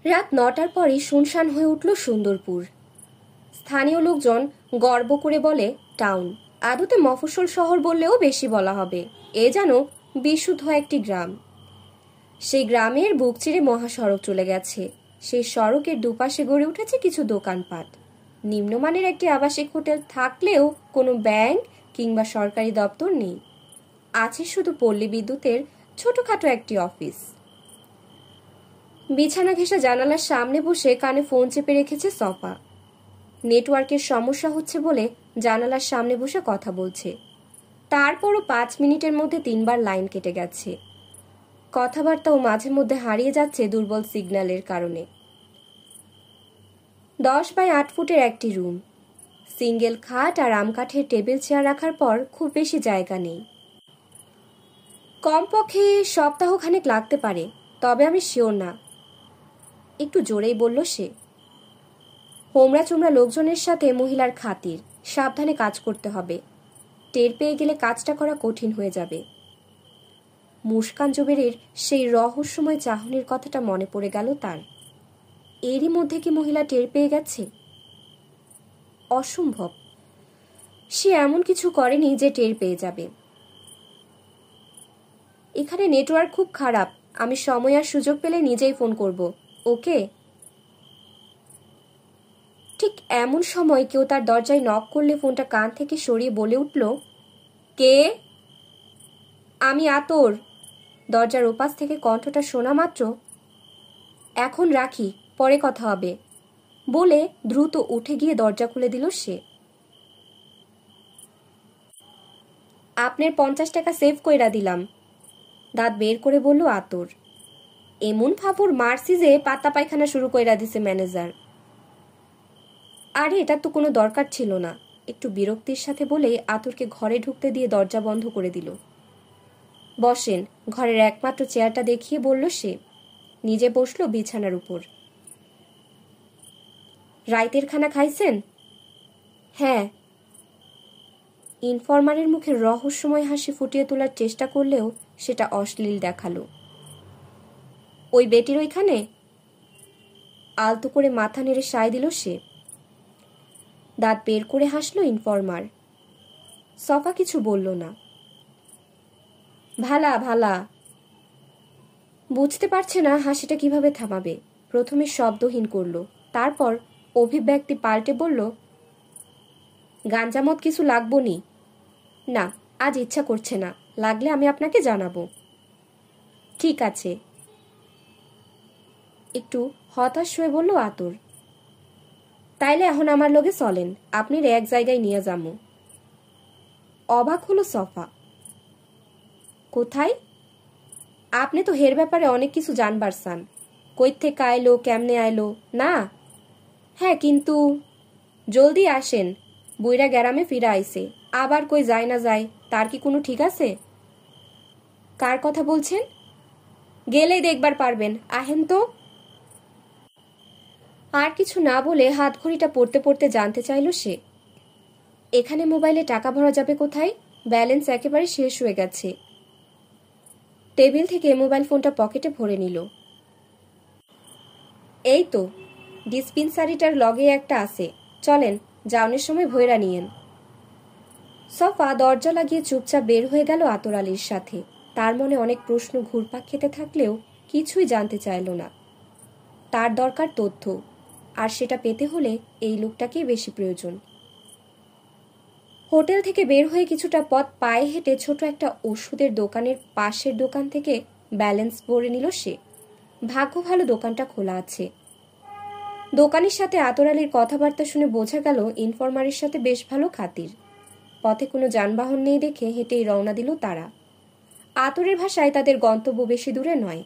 রাত ৯টার পরই শুনশান হয়ে উঠল সুন্দরপুর। স্থানীয় লোকজন গর্ব করে বলে টাউন, আদতে মফস্বল শহর বললেও বেশি বলা হবে। এ যেন বিশুদ্ধ একটি গ্রাম। সেই গ্রামের বুক চিরে মহাসড়ক চলে গেছে। সেই সড়কের দুপাশে গড়ে উঠেছে কিছু দোকানপাট। নিম্নমানের একটি আবাসিক হোটেল থাকলেও কোনো ব্যাংক কিংবা সরকারি দপ্তর নেই। আছে শুধু পল্লী বিদ্যুতের ছোটখাটো একটি অফিস। বিছানা ঘেঁষা জানালার সামনে বসে কানে ফোন চেপে রেখেছে সফা। নেটওয়ার্কের সমস্যা হচ্ছে বলে জানালার সামনে বসে কথা বলছে। তারপরও ৫ মিনিটের মধ্যে ৩বার লাইন কেটে গেছে। কথাবার্তাও মাঝে মধ্যে হারিয়ে যাচ্ছে দুর্বল সিগন্যালের কারণে। ১০ বাই ৮ ফুটের একটি রুম। সিঙ্গেল খাট আর আমকাঠের টেবিল চেয়ার রাখার পর খুব বেশি জায়গা নেই। কমপক্ষে সপ্তাহখানেক লাগতে পারে, তবে আমি শিওর না। একটু জোরেই বলল সে। হোমরা চোমরা লোকজনের সাথে মহিলার খাতির, সাবধানে কাজ করতে হবে। টের পেয়ে গেলে কাজটা করা কঠিন হয়ে যাবে। মুস্কান জুবেরের সেই রহস্যময় চাহনির কথাটা মনে পড়ে গেল তার। এরই মধ্যে কি মহিলা টের পেয়ে গেছে? অসম্ভব। সে এমন কিছু করেনি যে টের পেয়ে যাবে। এখানে নেটওয়ার্ক খুব খারাপ, আমি সময় আর সুযোগ পেলে নিজেই ফোন করব, ওকে? ঠিক এমন সময় কেউ তার দরজায় নক করলে ফোনটা কান থেকে সরিয়ে বলে উঠল, কে? আমি আতর। দরজার ওপাশ থেকে কণ্ঠটা শোনা মাত্র, এখন রাখি, পরে কথা হবে বলে দ্রুত উঠে গিয়ে দরজা খুলে দিল সে। আপনার ৫০ টাকা সেভ কইরা দিলাম, দাঁত বের করে বলল আতর। এমন ফাপুর মারছি যে পাতা পায়খানা শুরু কইরা দিছে ম্যানেজার। আরে এটার তো কোনো দরকার ছিল না, একটু বিরক্তির সাথে বলে আতরকে ঘরে ঢুকতে দিয়ে দরজা বন্ধ করে দিল। বসেন, ঘরের একমাত্র চেয়ারটা দেখিয়ে বলল সে। নিজে বসলো বিছানার উপর। রাইতের খানা খাইছেন? হ্যাঁ। ইনফরমারের মুখে রহস্যময় হাসি ফুটিয়ে তোলার চেষ্টা করলেও সেটা অশ্লীল দেখালো। ওই বেটির ওইখানে? আলতো করে মাথা নেড়ে সায় দিল সে। দাঁত বের করে হাসল ইনফরমার। সফা কিছু বলল না। ভালা ভালা। বুঝতে পারছে না হাসিটা কিভাবে থামাবে। প্রথমে শব্দহীন করল, তারপর অভিব্যক্তি পাল্টে বলল, গাঞ্জামত কিছু লাগবো নি? না, আজ ইচ্ছা করছে না, লাগলে আমি আপনাকে জানাবো। ঠিক আছে। একটু হতাশ হয়ে বলল আতর। তাইলে এখন আমার লগে চলেন, আপনি এক জায়গায় নিয়ে যামু। অবাক হলো সফা। কোথায়? আপনি তো হের ব্যাপারে অনেক কিছু জানবার চান। কই থেকে আইলো, কেমনে আইলো? না। হ্যাঁ, কিন্তু জলদি আসেন, বুইরা গ্যারামে ফিরে আইছে, আবার কই যায় না যায়, তার কি কোনো ঠিক আছে? কার কথা বলছেন? গেলেই দেখবার পারবেন, আহেন তো। আর কিছু না বলে হাত ঘড়িটা পড়তে পড়তে জানতে চাইল সে। এখানে মোবাইলে টাকা ভরা যাবে কোথায়? ব্যালেন্স একেবারে শেষ হয়ে গেছে। টেবিল থেকে মোবাইল ফোনটা পকেটে ভরে নিল। এই তো ডিসপেন্সারিটার লগে একটা আছে, চলেন, যাওনের সময় ভৈরা নিয়েন। সফা দরজা লাগিয়ে চুপচাপ বের হয়ে গেল আতর আলীর সাথে। তার মনে অনেক প্রশ্ন ঘুরপাক খেতে থাকলেও কিছুই জানতে চাইল না। তার দরকার তথ্য, আর সেটা পেতে হলে এই লোকটাকেই বেশি প্রয়োজন। হোটেল থেকে বের হয়ে কিছুটা পথ পায়ে হেঁটে ছোট একটা ওষুধের দোকানের পাশের দোকান থেকে ব্যালেন্স ভরে নিল সে। ভাগ্য ভালো দোকানটা খোলা আছে। দোকানের সাথে আতর আলীর কথাবার্তা শুনে বোঝা গেল ইনফরমারের সাথে বেশ ভালো খাতির। পথে কোনো যানবাহন নেই দেখে হেঁটেই রওনা দিল তারা। আতরের ভাষায় তাদের গন্তব্য বেশি দূরে নয়।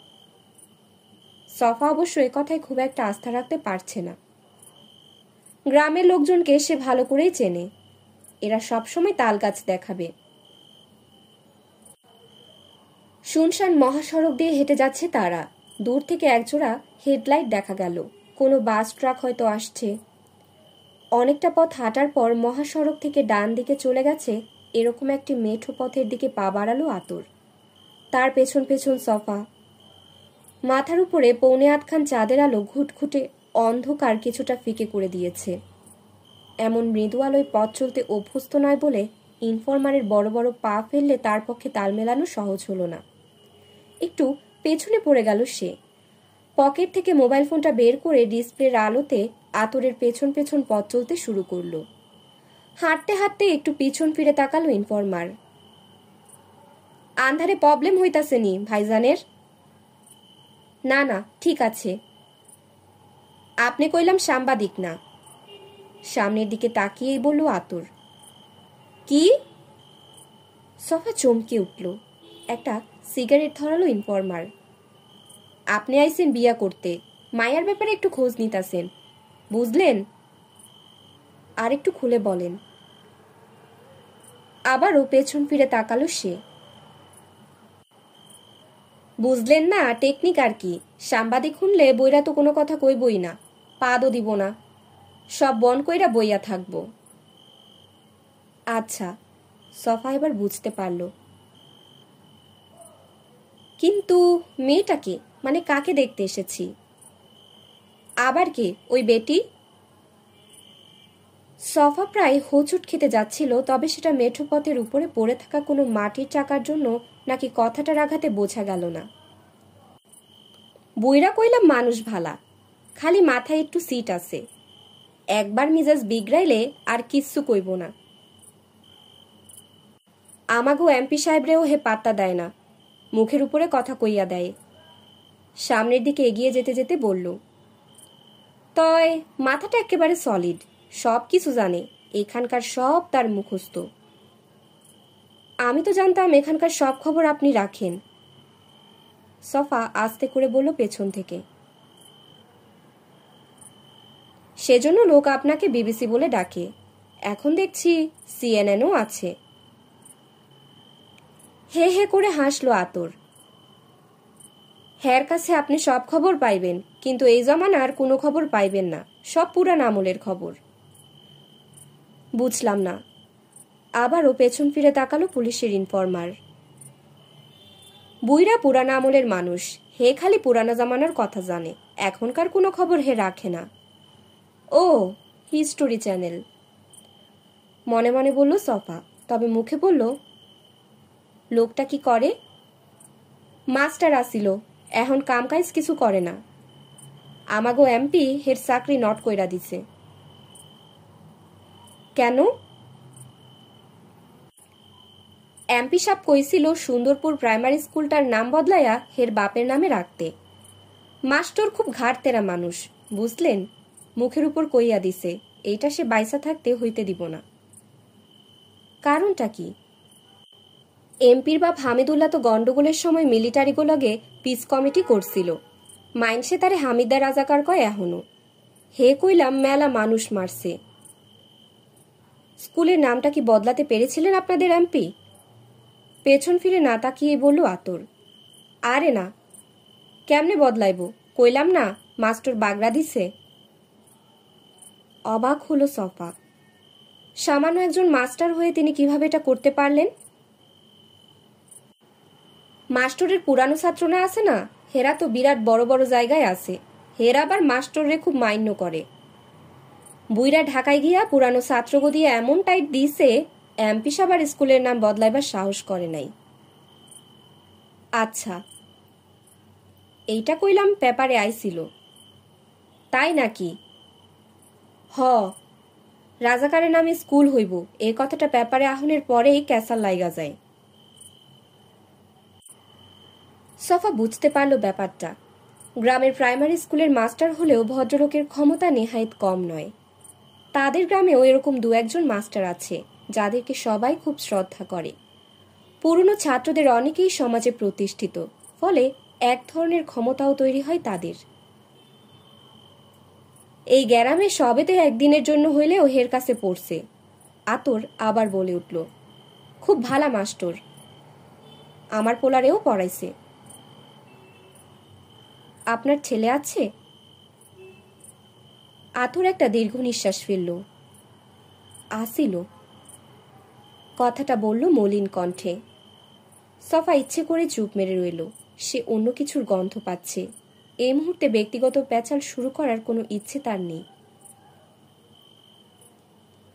সফা অবশ্য এ কথায় খুব একটা আস্থা রাখতে পারছে না। গ্রামের লোকজনকে সে ভালো করেই চেনে, এরা সবসময় তাল গাছ দেখাবে। শুনশান মহাসড়ক দিয়ে হেঁটে যাচ্ছে তারা। দূর থেকে একজোড়া হেডলাইট দেখা গেল, কোনো বাস ট্রাক হয়তো আসছে। অনেকটা পথ হাঁটার পর মহাসড়ক থেকে ডান দিকে চলে গেছে এরকম একটি মেঠো পথের দিকে পা বাড়ালো আতর। তার পেছন পেছন সফা। মাথার উপরে পৌনে আধখান চাঁদের আলো ঘুটঘুটে অন্ধকার কিছুটা ফিকে করে দিয়েছে। এমন মৃদু আলোয় পথ চলতে অভ্যস্ত নয় বলে ইনফরমারের বড় বড় পা ফেললে তার পক্ষে তাল মেলানো সহজ হলো না। একটু পেছনে পড়ে গেল সে। পকেট থেকে মোবাইল ফোনটা বের করে ডিসপ্লের আলোতে আতরের পেছন পেছন পথ চলতে শুরু করলো। হাঁটতে হাঁটতে একটু পিছন ফিরে তাকালো ইনফরমার। আন্ধারে প্রবলেম হইতাছে নি ভাইজানের? না না, ঠিক আছে। আপনি কইলাম সাংবাদিক না। সামনের দিকে তাকিয়েই বলল আতর। কি? সফা চমকে উঠল। একটা সিগারেট ধরালো ইনফরমার। আপনি আইছেন বিয়া করতে, মায়ার ব্যাপারে একটু খোঁজ নিতাছেন, বুঝলেন? আর একটু খুলে বলেন। আবারও পেছন ফিরে তাকালো সে। বুঝলেন না, টেকনিক আর কি। সাংবাদিক শুনলে বইরা তো কোনো কথা কইবই না, পাদও দিব না, সব বন কইরা বইয়া থাকব। আচ্ছা, সফা এবার বুঝতে পারল। কিন্তু মেয়েটাকে, মানে কাকে দেখতে এসেছি? আবার কে ওই বেটি? সফা প্রায় হোঁচট খেতে যাচ্ছিল, তবে সেটা মেঠো পথের উপরে পড়ে থাকা কোনো মাটির চাকার জন্য নাকি কথাটার আঘাতে বোঝা গেল না। বইরা কইলাম মানুষ ভালা, খালি মাথায় একটু সিট আছে, একবার মিজাজ বিগড়াইলে আর কিচ্ছু কইব না। আমাগো এমপি সাহেবরেও হে পাত্তা দেয় না, মুখের উপরে কথা কইয়া দেয়। সামনের দিকে এগিয়ে যেতে যেতে বলল, তয় মাথাটা একেবারে সলিড, সব কিছু জানে, এখানকার সব তার মুখস্থ। আমি তো জানতাম এখানকার সব খবর আপনি রাখেন। সফা আস্তে করে বলল পেছন থেকে। সেজন্য লোক আপনাকে বিবিসি বলে ডাকে, এখন দেখছি সিএনএনও আছে। হে হে করে হাসলো আতর। হ্যার কাছে আপনি সব খবর পাইবেন, কিন্তু এই জমানার কোনো খবর পাইবেন না, সব পুরান আমলের খবর। বুঝলাম না। আবারও পেছন ফিরে তাকালো পুলিশের ইনফরমার। বুইরা পুরানা আমলের মানুষ, হে খালি পুরানা জামানার কথা জানে, এখনকার কোনো খবর হে রাখে না। ও, হিস্টোরি চ্যানেল, মনে মনে বলল সফা, তবে মুখে বলল, লোকটা কি করে? মাস্টার আসিল, এখন কামকাইজ কিছু করে না। আমাগো এমপি হের চাকরি নট কইরা দিছে। কেন? এমপি সাহেব কইছিল সুন্দরপুর প্রাইমারি স্কুলটার নাম বদলাইয়া হের বাপের নামে রাখতে। মাস্টার খুব ঘাড়তেরা মানুষ, বুঝলেন, মুখের উপর কইয়া দিছে, এইটা সে বাইসা থাকতে হইতে দিব না। কারণটা কি? এমপির বাপ হামিদুল্লাহ তো গন্ডগোলের সময় মিলিটারিগুলোকে পিস কমিটি করছিল, মাইনসে তারে হামিদা রাজাকার কয় এখনো। হে কইলাম মেলা মানুষ মারছে। স্কুলের নামটা কি বদলাতে পেরেছিলেন আপনাদের এমপি? পেছন ফিরে না তাকিয়ে বলল আতর। আরে না, কেমনে বদলাইব, কইলাম না মাস্টার বাগড়া দিছে। অবাক হলো সফা। সামান্য একজন মাস্টার হয়ে তিনি কিভাবে এটা করতে পারলেন? মাস্টারের পুরানো ছাত্ররা আছে না, হেরা তো বিরাট বড় বড় জায়গায় আছে, হেরা আবার মাস্টাররে খুব মান্য করে। বুইরা ঢাকায় গিয়া পুরানো ছাত্রগো দিয়ে এমন টাইট দিছে, এমপি সাবার স্কুলের নাম বদলাইবার সাহস করে নাই। আচ্ছা, এইটা কইলাম পেপারে আইছিল। তাই নাকি? হ, রাজাকারের নামে স্কুল হইব, এই কথাটা পেপারে আহনের পরেই ক্যাসাল লাইগা যায়। সফা বুঝতে পারল ব্যাপারটা। গ্রামের প্রাইমারি স্কুলের মাস্টার হলেও ভদ্রলোকের ক্ষমতা নেহায়েত কম নয়। তাদের গ্রামেও এরকম দু একজন মাস্টার আছে যাদেরকে সবাই খুব শ্রদ্ধা করে। পুরনো ছাত্রদের অনেকেই সমাজে প্রতিষ্ঠিত, ফলে এক ধরনের ক্ষমতাও তৈরি হয় তাদের। এই গ্রামে সবেতে একদিনের জন্য হইলেও হের কাছে পড়ছে। আতর আবার বলে উঠল, খুব ভালা মাস্টার, আমার পোলারেও পড়াইছে। আপনার ছেলে আছে? আতর একটা দীর্ঘ নিঃশ্বাস ফেলল। আসিল, কথাটা বলল মলিন কণ্ঠে। সফা ইচ্ছে করে চুপ মেরে রইল। সে অন্য কিছুর গন্ধ পাচ্ছে। এই মুহূর্তে ব্যক্তিগত প্যাচাল শুরু করার কোনো ইচ্ছে তার নেই।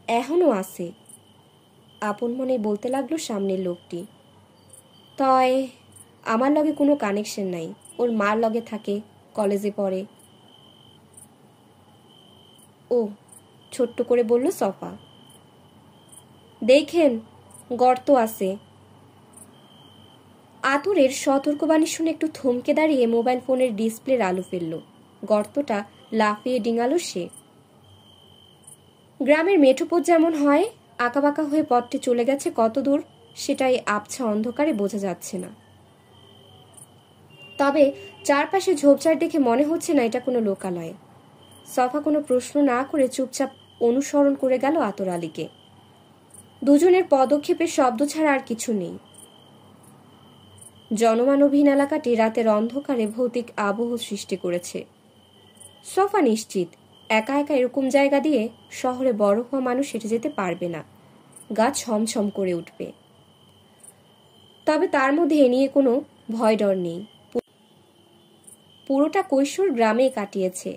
এখনও আছে, আপন মনে বলতে লাগলো সামনের লোকটি। তয় আমার লগে কোনো কানেকশন নাই, ওর মার লগে থাকে, কলেজে পড়ে। ও, ছোট্ট করে বলল সফা। দেখেন, গর্ত আছে। আতুরের সতর্কবাণী শুনে একটু থমকে দাঁড়িয়ে মোবাইল ফোনের ডিসপ্লের আলো ফেলল। গর্তটা লাফিয়ে ডিঙালো সে। গ্রামের মেঠোপথ যেমন হয়, আঁকাবাঁকা হয়ে পথটি চলে গেছে কত দূর সেটাই আবছা অন্ধকারে বোঝা যাচ্ছে না। তবে চারপাশে ঝোপঝাড় দেখে মনে হচ্ছে না এটা কোনো লোকালয়। সফা কোনো প্রশ্ন না করে চুপচাপ অনুসরণ করে গেল আতর আলীকে। দুজনের পদক্ষেপের শব্দ ছাড়া আর কিছু নেই। জনমানবহীন এলাকাটি রাতের অন্ধকারে ভৌতিক আবহ সৃষ্টি করেছে। সফা নিশ্চিত একা একা এরকম জায়গা দিয়ে শহরে বড় হওয়া মানুষ হেঁটে যেতে পারবে না, গা ছমছম করে উঠবে। তবে তার মধ্যে এ নিয়ে কোনো ভয় ডর নেই। পুরোটা কৈশোর গ্রামে কাটিয়েছে,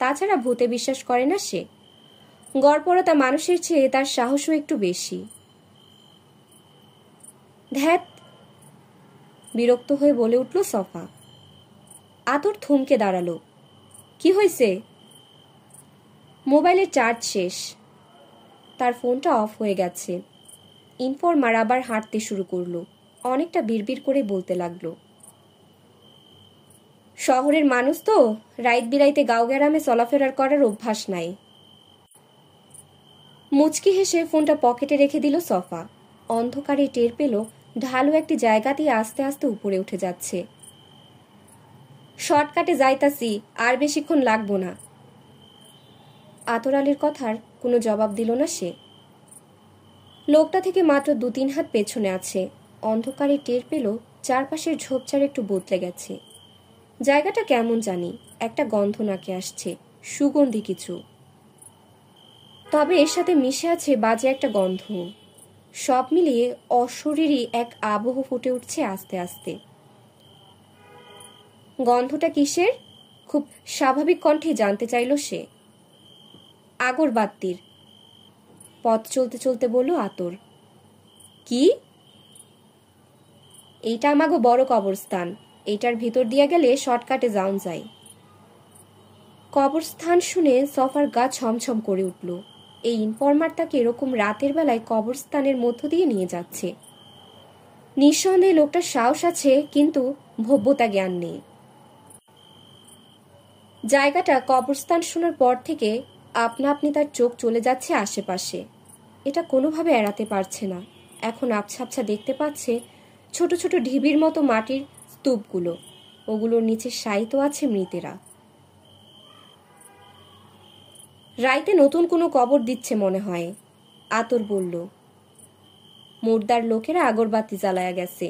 তাছাড়া ভূতে বিশ্বাস করে না সে। গড়পড়তা মানুষের চেয়ে তার সাহসও একটু বেশি। ধ্যাত, বিরক্ত হয়ে বলে উঠল সফা। আতর থমকে দাঁড়ালো। কি হয়েছে? মোবাইলের চার্জ শেষ। তার ফোনটা অফ হয়ে গেছে। ইনফরমার আবার হাঁটতে শুরু করলো। অনেকটা বিড়বিড় করে বলতে লাগলো। শহরের মানুষ তো রাইত বিরাইতে গাঁও গ্রামে চলাফেরার করার অভ্যাস নাই। মুচকি হেসে ফোনটা পকেটে রেখে দিল সফা। অন্ধকারে টের পেল ঢালু একটি জায়গা দিয়ে আস্তে আস্তে উপরে উঠে যাচ্ছে। শর্টকাটে যাইতাছি, আর বেশিক্ষণ লাগবো না। আতর আলীর কথার কোনো জবাব দিল না সে। লোকটা থেকে মাত্র 2-3 হাত পেছনে আছে। অন্ধকারে টের পেল চারপাশের ঝোপঝাড় একটু বদলে গেছে। জায়গাটা কেমন জানি, একটা গন্ধ নাকে আসছে, সুগন্ধি কিছু। তবে এর সাথে মিশে আছে বাজে একটা গন্ধ। সব মিলিয়ে অশরীরী এক আবহ ফুটে উঠছে আস্তে আস্তে। গন্ধটা কিসের? খুব স্বাভাবিক কণ্ঠে জানতে চাইল সে। আগরবাতির। পথ চলতে চলতে বলল আতর। কি? এইটা আমাগো বড় কবরস্থান, এইটার ভিতর দিয়ে গেলে শর্টকাটে যাওন যায়। কবরস্থান শুনে সফার গা ছমছম করে উঠল। এই ইনফরমার তাকে এরকম রাতের বেলায় কবরস্থানের মধ্য দিয়ে নিয়ে যাচ্ছে। নিঃসন্দেহে লোকটার সাহস আছে, কিন্তু ভব্যতা জ্ঞান নেই। জায়গাটা কবরস্থান শোনার পর থেকে আপনা আপনি তার চোখ চলে যাচ্ছে আশেপাশে। এটা কোনোভাবে এড়াতে পারছে না। এখন আবছা আবছা দেখতে পাচ্ছে ছোট ছোট ঢিবির মতো মাটির স্তূপগুলো। ওগুলোর নিচে শায়িত আছে মৃতেরা। রাইতে নতুন কোনো কবর দিচ্ছে মনে হয়, আতর বলল। মুর্দার লোকেরা আগরবাতি জ্বালায়া গেছে।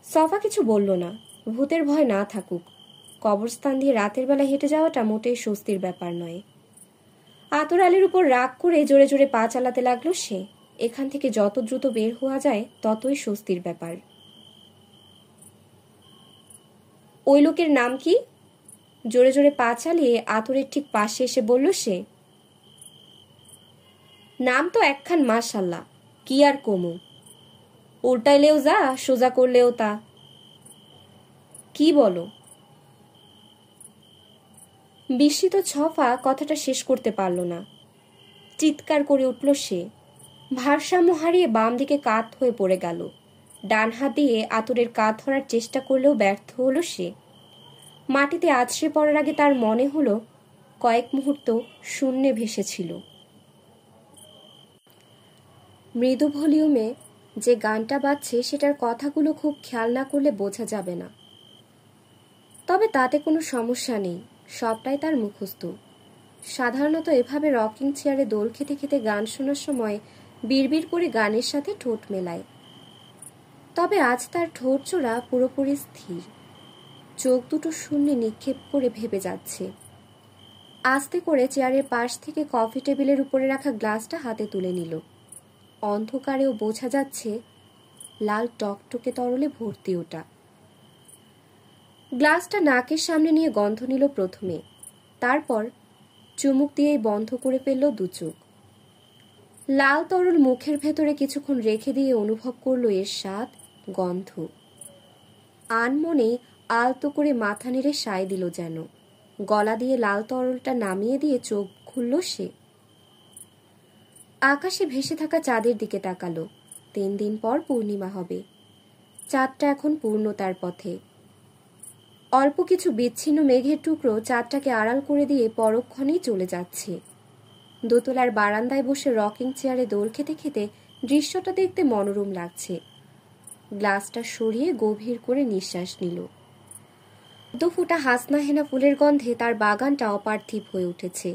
সফা কিছু বলল না। ভূতের ভয় না থাকুক, কবরস্থান দিয়ে রাতের বেলা হেঁটে যাওয়াটা মোটেই স্বস্তির ব্যাপার নয়। আতর আলীর উপর রাগ করে জোরে জোরে পা চালাতে লাগলো সে। এখান থেকে যত দ্রুত বের হওয়া যায় ততই স্বস্তির ব্যাপার। ওই লোকের নাম কি? জোরে জোরে পা চালিয়ে আতরের ঠিক পাশে এসে বলল সে। নাম তো একখান মাশাল্লাহ, কি আর কমু। উল্টাইলেও যা, সোজা করলেও তা। কি বলো? বিস্মিত ছফা কথাটা শেষ করতে পারল না। চিৎকার করে উঠল সে। ভারসাম্য হারিয়ে বাম দিকে কাত হয়ে পড়ে গেল। ডান হাত দিয়ে আতরের কাঁধ ধরার চেষ্টা করলেও ব্যর্থ হলো সে। মাটিতে আছড়ে পড়ার আগে তার মনে হলো কয়েক মুহূর্ত শূন্যে ভেসেছিল। মৃদু ভলিউমে যে গানটা বাজছে সেটার কথাগুলো খুব খেয়াল না করলে বোঝা যাবে না। তবে তাতে কোনো সমস্যা নেই, সবটাই তার মুখস্থ। সাধারণত এভাবে রকিং চেয়ারে দোল খেতে খেতে গান শোনার সময় বিড়বিড় করে গানের সাথে ঠোঁট মেলায়। তবে আজ তার ঠোঁট জোড়া পুরোপুরি স্থির। চোখ দুটো শূন্যে নিক্ষেপ করে ভেবে যাচ্ছে। আস্তে করে চেয়ারের পাশ থেকে কফি টেবিলের উপরে রাখা গ্লাসটা হাতে তুলে নিল। অন্ধকারেও বোঝা যাচ্ছে লাল টকটকে তরলে ভর্তি ওটা। গ্লাসটা নাকের সামনে নিয়ে গন্ধ নিল প্রথমে, তারপর চুমুক দিয়েই বন্ধ করে ফেলল দু চোখ। লাল তরল মুখের ভেতরে কিছুক্ষণ রেখে দিয়ে অনুভব করল এর স্বাদ, গন্ধ। আনমনে আলতো করে মাথা নেড়ে সায় দিল যেন। গলা দিয়ে লাল তরলটা নামিয়ে দিয়ে চোখ খুলল সে। আকাশে ভেসে থাকা চাঁদের দিকে তাকালো। 3 দিন পর পূর্ণিমা হবে। চাঁদটা এখন পূর্ণতার পথে। অল্প কিছু বিচ্ছিন্ন মেঘের টুকরো চাঁদটাকে আড়াল করে দিয়ে পরক্ষণেই চলে যাচ্ছে। দোতলার বারান্দায় বসে রকিং চেয়ারে দোল খেতে খেতে দৃশ্যটা দেখতে মনোরম লাগছে। গ্লাসটা সরিয়ে গভীর করে নিঃশ্বাস নিল। দুফুটা হাসনা হেনা ফুলের গন্ধে তার বাগানটা অপার্থিব হয়ে উঠেছে।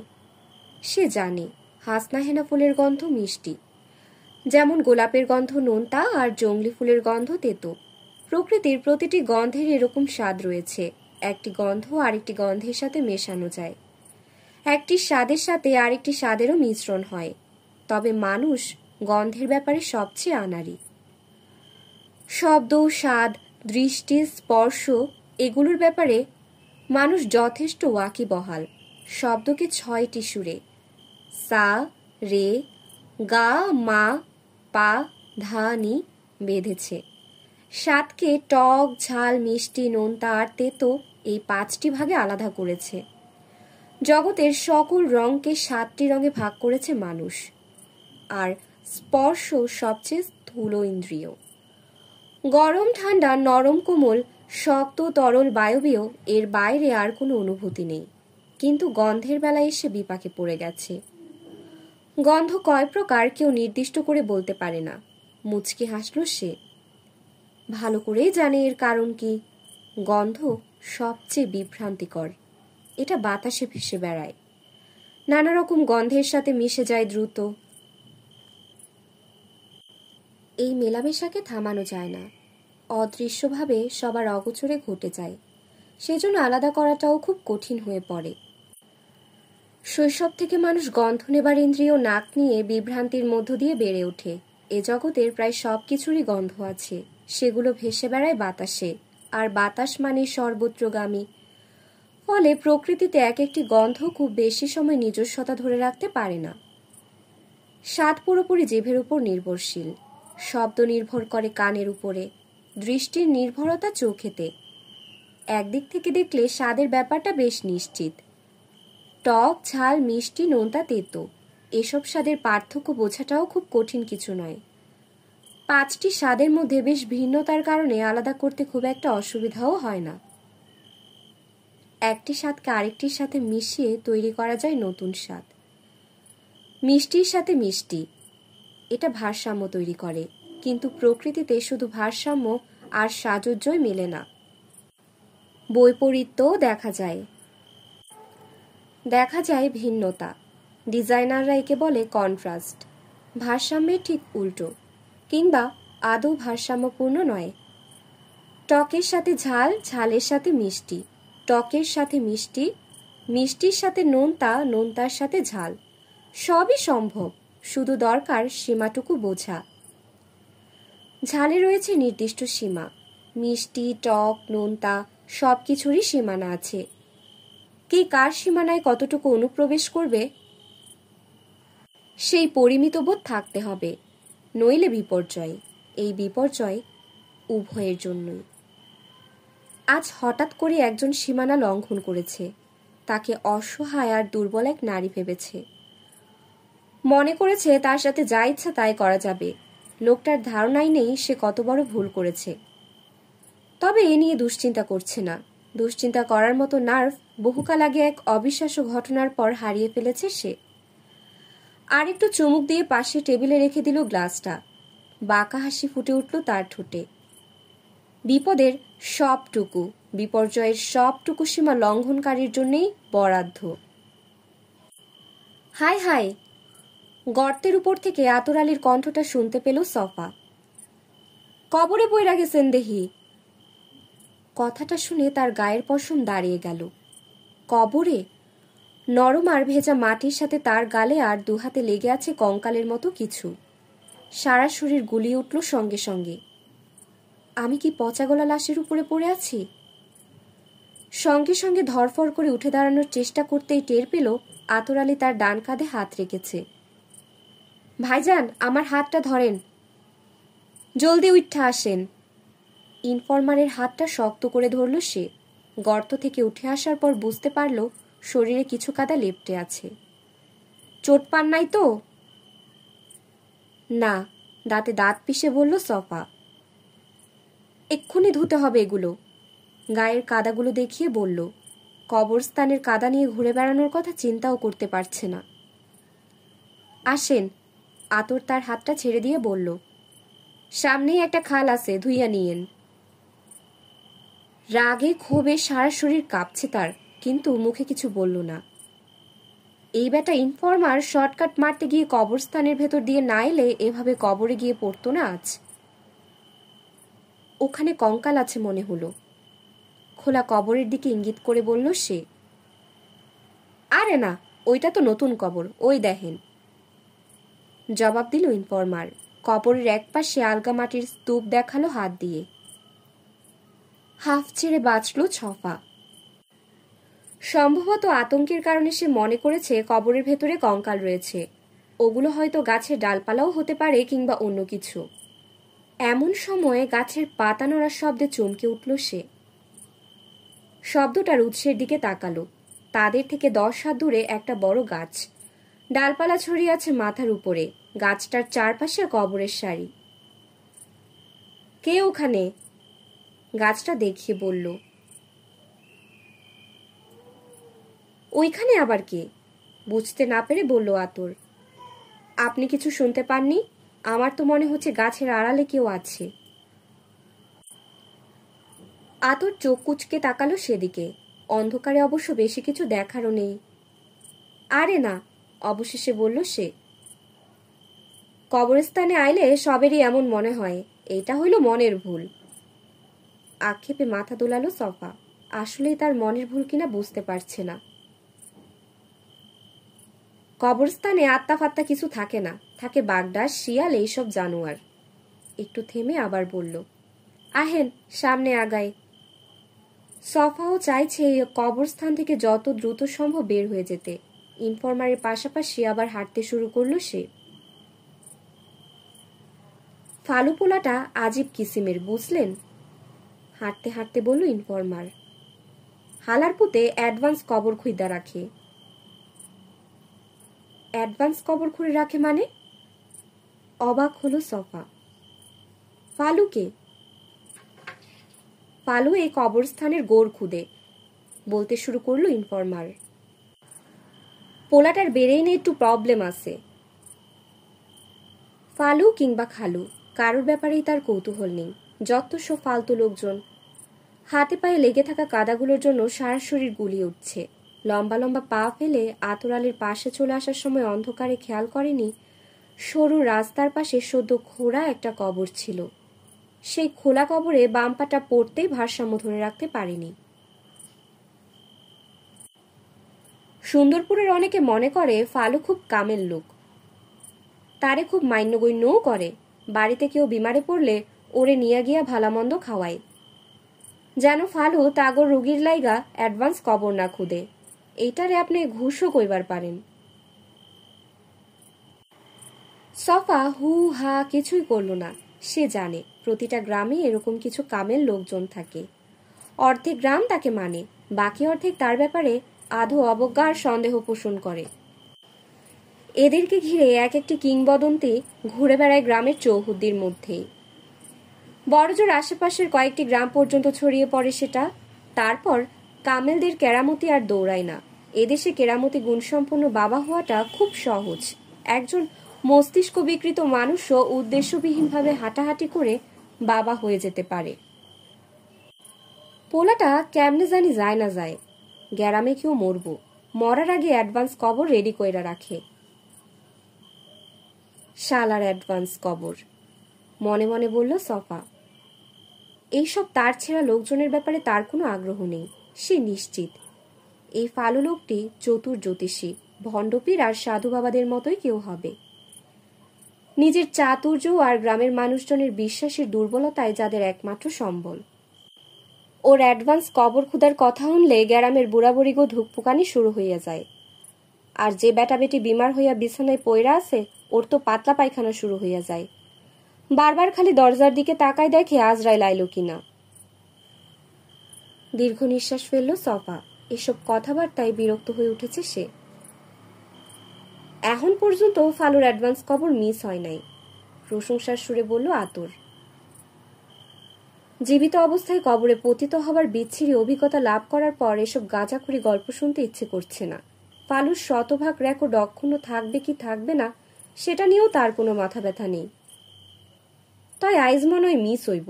সে জানে হাসনা হেনা ফুলের গন্ধ মিষ্টি, যেমন গোলাপের গন্ধ নোনতা আর জংলি ফুলের গন্ধ তেতো। প্রকৃতির প্রতিটি গন্ধের এরকম স্বাদ রয়েছে। একটি গন্ধ আরেকটি গন্ধের সাথে মেশানো যায়, একটি স্বাদের সাথে আরেকটি স্বাদেরও মিশ্রণ হয়। তবে মানুষ গন্ধের ব্যাপারে সবচেয়ে আনাড়ি। শব্দ, স্বাদ, দৃষ্টি, স্পর্শ এগুলোর ব্যাপারে মানুষ যথেষ্ট ওয়াকিবহাল। শব্দকে 6টি সুরে সা, রে, গা, মা, পা, ধা, নি বেঁধেছে। স্বাদকে টক, ঝাল, মিষ্টি, নোনতা আর তেতো এই 5টি ভাগে আলাদা করেছে। জগতের সকল রঙকে 7টি রঙে ভাগ করেছে মানুষ। আর স্পর্শ সবচেয়ে স্থূল ইন্দ্রিয়। গরম, ঠান্ডা, নরম, কোমল, শক্ত, তরল, বায়বীয় এর বাইরে আর কোনো অনুভূতি নেই। কিন্তু গন্ধের বেলায় এসে বিপাকে পড়ে গেছে। গন্ধ কয় প্রকার কেউ নির্দিষ্ট করে বলতে পারে না। মুচকি হাসল সে। ভালো করেই জানে এর কারণ কি। গন্ধ সবচেয়ে বিভ্রান্তিকর। এটা বাতাসে ভেসে বেড়ায়, নানা রকম গন্ধের সাথে মিশে যায় দ্রুত। এই মেলামেশাকে থামানো যায় না। অদৃশ্যভাবে সবার অগোচরে ঘটে যায়। সেজন্য আলাদা করাটাও খুব কঠিন হয়ে পড়ে। শৈশব থেকে মানুষ গন্ধ নেবার ইন্দ্রিয় নাক নিয়ে বিভ্রান্তির মধ্য দিয়ে বেড়ে ওঠে। এ জগতের প্রায় সব কিছুরই গন্ধ আছে। সেগুলো ভেসে বেড়ায় বাতাসে, আর বাতাস মানে সর্বত্রগামী। ফলে প্রকৃতিতে এক একটি গন্ধ খুব বেশি সময় নিজস্বতা ধরে রাখতে পারে না। স্বাদ পুরোপুরি জিভের উপর নির্ভরশীল। শব্দ নির্ভর করে কানের উপরে, দৃষ্টির নির্ভরতা চোখেতে। একদিক থেকে দেখলে স্বাদের ব্যাপারটা বেশ নিশ্চিত। টক, ঝাল, মিষ্টি, নোনতা, তেতো এসব স্বাদের পার্থক্য বোঝাটাও খুব কঠিন কিছু নয়। 5টি স্বাদের মধ্যে বেশ ভিন্নতার কারণে আলাদা করতে খুব একটা অসুবিধাও হয় না। একটি স্বাদকে আরেকটির সাথে মিশিয়ে তৈরি করা যায় নতুন স্বাদ। মিষ্টির সাথে মিষ্টি, এটা ভারসাম্য তৈরি করে। কিন্তু প্রকৃতিতে শুধু ভারসাম্য আর সাজুজ্যই মেলে না, বৈপরীত্যও দেখা যায় ভিন্নতা। ডিজাইনাররা একে বলে কন্ট্রাস্ট। ভারসাম্যের ঠিক উল্টো, কিংবা আদৌ ভারসাম্যপূর্ণ নয়। টকের সাথে ঝাল, ঝালের সাথে মিষ্টি, টকের সাথে মিষ্টি, মিষ্টির সাথে নোনতা, নোনতার সাথে ঝাল। সবই সম্ভব, শুধু দরকার সীমাটুকু বোঝা। ঝালে রয়েছে নির্দিষ্ট সীমা। মিষ্টি, টক, নোনতা সবকিছুরই সীমানা আছে। কে কার সীমানায় কতটুকু অনুপ্রবেশ করবে সেই পরিমিত বোধ থাকতে হবে, নইলে বিপর্যয়। এই বিপর্যয় উভয়ের জন্যই। আজ হঠাৎ করে একজন সীমানা লঙ্ঘন করেছে। তাকে অসহায় আর দুর্বল এক নারী ভেবেছে। মনে করেছে তার সাথে যা ইচ্ছা তাই করা যাবে। লোকটার ধারণাই নেই সে কত বড় ভুল করেছে। তবে এ নিয়ে দুশ্চিন্তা করছে না। দুশ্চিন্তা করার মতো নার্ভ বহুকাল আগে এক অবিশ্বাস্য ঘটনার পর হারিয়ে ফেলেছে সে। আর একটু চুমুক দিয়ে পাশে টেবিলে রেখে দিল গ্লাসটা। বাঁকা হাসি ফুটে উঠল তার ঠোঁটে। বিপদের সবটুকু, বিপর্যয়ের সবটুকু সীমা লঙ্ঘনকারীর জন্যই বরাদ্দ। হায় হায়! গর্তের উপর থেকে আতর আলীর কণ্ঠটা শুনতে পেল সফা। কবরে বইরা গেছেন দেহি। কথাটা শুনে তার গায়ের পশম দাঁড়িয়ে গেল। কবরে? নরম আর ভেজা মাটির সাথে তার গালে আর দুহাতে লেগে আছে কঙ্কালের মতো কিছু। সারা শরীর গুলিয়ে উঠল সঙ্গে সঙ্গে। আমি কি পচাগলা লাশের উপরে পড়ে আছি? সঙ্গে সঙ্গে ধরফর করে উঠে দাঁড়ানোর চেষ্টা করতেই টের পেল আতর আলী তার ডান কাঁধে হাত রেখেছে। ভাইজান, আমার হাতটা ধরেন, জলদি উঠা আসেন। ইনফরমারের হাতটা শক্ত করে ধরল সে। গর্ত থেকে উঠে আসার পর বুঝতে পারল শরীরে কিছু কাদা লেপ্টে আছে। চোট পান নাই তো? না, দাঁতে দাঁত পিষে বলল সফা। এক্ষুনি ধুতে হবে এগুলো। গায়ের কাদাগুলো দেখিয়ে বলল। কবরস্থানের কাদা নিয়ে ঘুরে বেড়ানোর কথা চিন্তাও করতে পারছে না। আসেন। আতর তার হাতটা ছেড়ে দিয়ে বলল, সামনেই একটা খাল আছে, ধুইয়া নিয়েন। রাগে ক্ষোভে সারা শরীর কাঁপছে তার, কিন্তু মুখে কিছু বলল না। এই বেটা ইনফরমার শর্টকাট মারতে গিয়ে কবরস্থানের ভেতর দিয়ে না এলে এভাবে কবরে গিয়ে পড়তো না আজ। ওখানে কঙ্কাল আছে মনে হলো। খোলা কবরের দিকে ইঙ্গিত করে বলল সে। আরে না, ওইটা তো নতুন কবর, ওই দেখেন, জবাব দিল ইনফরমার। কবরের এক পাশে আলগা মাটির স্তূপ দেখালো হাত দিয়ে। হাফ ছেড়ে বাঁচল ছফা। সম্ভবত আতঙ্কের কারণে সে মনে করেছে কবরের ভেতরে কঙ্কাল রয়েছে। ওগুলো হয়তো গাছের ডালপালাও হতে পারে, কিংবা অন্য কিছু। এমন সময়ে গাছের পাতা নড়ার শব্দে চমকে উঠল সে। শব্দটার উৎসের দিকে তাকালো। তাদের থেকে 10 হাত দূরে একটা বড় গাছ, ডালপালা ছড়িয়ে আছে মাথার উপরে। গাছটার চারপাশে কবরের সারি। কে ওখানে? গাছটা দেখিয়ে বলল। ওইখানে আবার কে? বুঝতে না পেরে বলল আতর। আপনি কিছু শুনতে পাননি? আমার তো মনে হচ্ছে গাছের আড়ালে কেউ আছে। আতর চোখ কুচকে তাকালো সেদিকে। অন্ধকারে অবশ্য বেশি কিছু দেখারও নেই। আরে না, অবশেষে বলল সে। কবরস্থানে আইলে সবেরই এমন মনে হয়, এটা হইল মনের ভুল। আক্ষেপে মাথা দোলালো সফা। আসলেই তার মনের ভুল কিনা বুঝতে পারছে না। কবরস্থানে আত্মা ফাত্তা কিছু থাকে না, থাকে বাগডাস, শিয়াল, এইসব জানোয়ার। একটু থেমে আবার বলল, আহেন সামনে আগায়। সফাও চাইছে এই কবরস্থান থেকে যত দ্রুত সম্ভব বের হয়ে যেতে। ইনফরমারের পাশাপাশি আবার হাঁটতে শুরু করলো সে। ফালু পোলাটা আজীব কিসিমের, বুঝলেন? হাঁটতে হাঁটতে বলল ইনফরমার। হালারপুতে অ্যাডভান্স কবর খুঁজা রাখে। অ্যাডভান্স কবর খুঁড়ে রাখে মানে? অবাক হলো সফা। ফালুকে? ফালু এই কবরস্থানের গোড় খুদে, বলতে শুরু করলো ইনফরমার। পোলাটার ব্রেইনে একটু প্রবলেম আছে। ফালু কিংবা খালু, কারোর ব্যাপারেই তার কৌতূহল নেই। যত সব ফালতু লোকজন। হাতে পায়ে লেগে থাকা কাদাগুলোর জন্য সারা শরীর গুলিয়ে উঠছে। লম্বা লম্বা পা ফেলে আতর আলীর পাশে চলে আসার সময় অন্ধকারে খেয়াল করেনি সরু রাস্তার পাশে সদ্য খোঁড়া একটা কবর ছিল। সেই খোলা কবরে বাম পাটা পড়তেই ভারসাম্য ধরে রাখতে পারেনি। সুন্দরপুরের অনেকে মনে করে ফালু খুব কামের লোক, তারে খুব মান্যগণ্যও করে। বাড়িতে কেউ বিমারে পড়লে ওরে নিয়ে গিয়া ভালামন্দ খাওয়ায়, যেন ফালু তাগর রুগীর লাইগা অ্যাডভান্স কবর না খুদে। এইটারে আপনি ঘুষও কইবার পারেন। সফা হু হা কিছুই করল না। সে জানে প্রতিটা গ্রামে এরকম কিছু কামের লোকজন থাকে। অর্ধেক গ্রাম তাকে মানে, বাকি অর্ধেক তার ব্যাপারে আধো অবজ্ঞা আর সন্দেহ পোষণ করে। এদেরকে ঘিরে এক একটি কিংবদন্তি ঘুরে বেড়ায় গ্রামের চৌহদ্দির মধ্যেই। বড়জোর আশেপাশের কয়েকটি গ্রাম পর্যন্ত ছড়িয়ে পড়ে সেটা। তারপর কামেলদের কেরামতি আর দৌড়ায় না। এদেশে কেরামতি গুণসম্পন্ন বাবা হওয়াটা খুব সহজ। একজন মস্তিষ্ক বিকৃত মানুষও উদ্দেশ্যবিহীনভাবে হাঁটাহাঁটি করে বাবা হয়ে যেতে পারে। পোলাটা কেমনে জানি যায় না যায়। গ্রামে কেউ মরব, মরার আগে অ্যাডভান্স কবর রেডি কইরা রাখে। শালার অ্যাডভান্স কবর, মনে মনে বলল সফা। এইসব তার ছেঁড়া লোকজনের ব্যাপারে তার কোনো আগ্রহ নেই। সে নিশ্চিত এই ফালু লোকটি চতুর জ্যোতিষী, ভণ্ডপীর আর সাধু বাবাদের মতোই কেউ হবে। নিজের চাতুর্য আর গ্রামের মানুষজনের বিশ্বাসের দুর্বলতায় যাদের একমাত্র সম্বল। ওর অ্যাডভান্স কবর খুদার কথা শুনলে গ্রামের বুড়াবুড়িগো ধুকপুকানি শুরু হইয়া যায়। আর যে বেটা বেটি বিমার হইয়া বিছানায় পইরা আছে ওর তো পাতলা পায়খানা শুরু হইয়া যায়। বারবার খালি দরজার দিকে তাকায় দেখে আজরাইল আইলো কিনা। দীর্ঘ নিঃশ্বাস ফেলল সফা। এসব কথাবার্তায় বিরক্ত হয়ে উঠেছে সে। এখন পর্যন্ত ফালুর অ্যাডভান্স কবর মিস হয় নাই, প্রশংসার সুরে বলল আতর। জীবিত অবস্থায় কবরে পতিত হবার বিচ্ছিরি অভিজ্ঞতা লাভ করার পর এসব গাঁজাখুরি গল্প শুনতে ইচ্ছে করছে না। ফালুর শতভাগ রেকর্ড অক্ষুণ্ণ থাকবে কি থাকবে না সেটা নিয়েও তার কোনো মাথা ব্যথা নেই। তাই আইজ মনে হয় মিস হইব।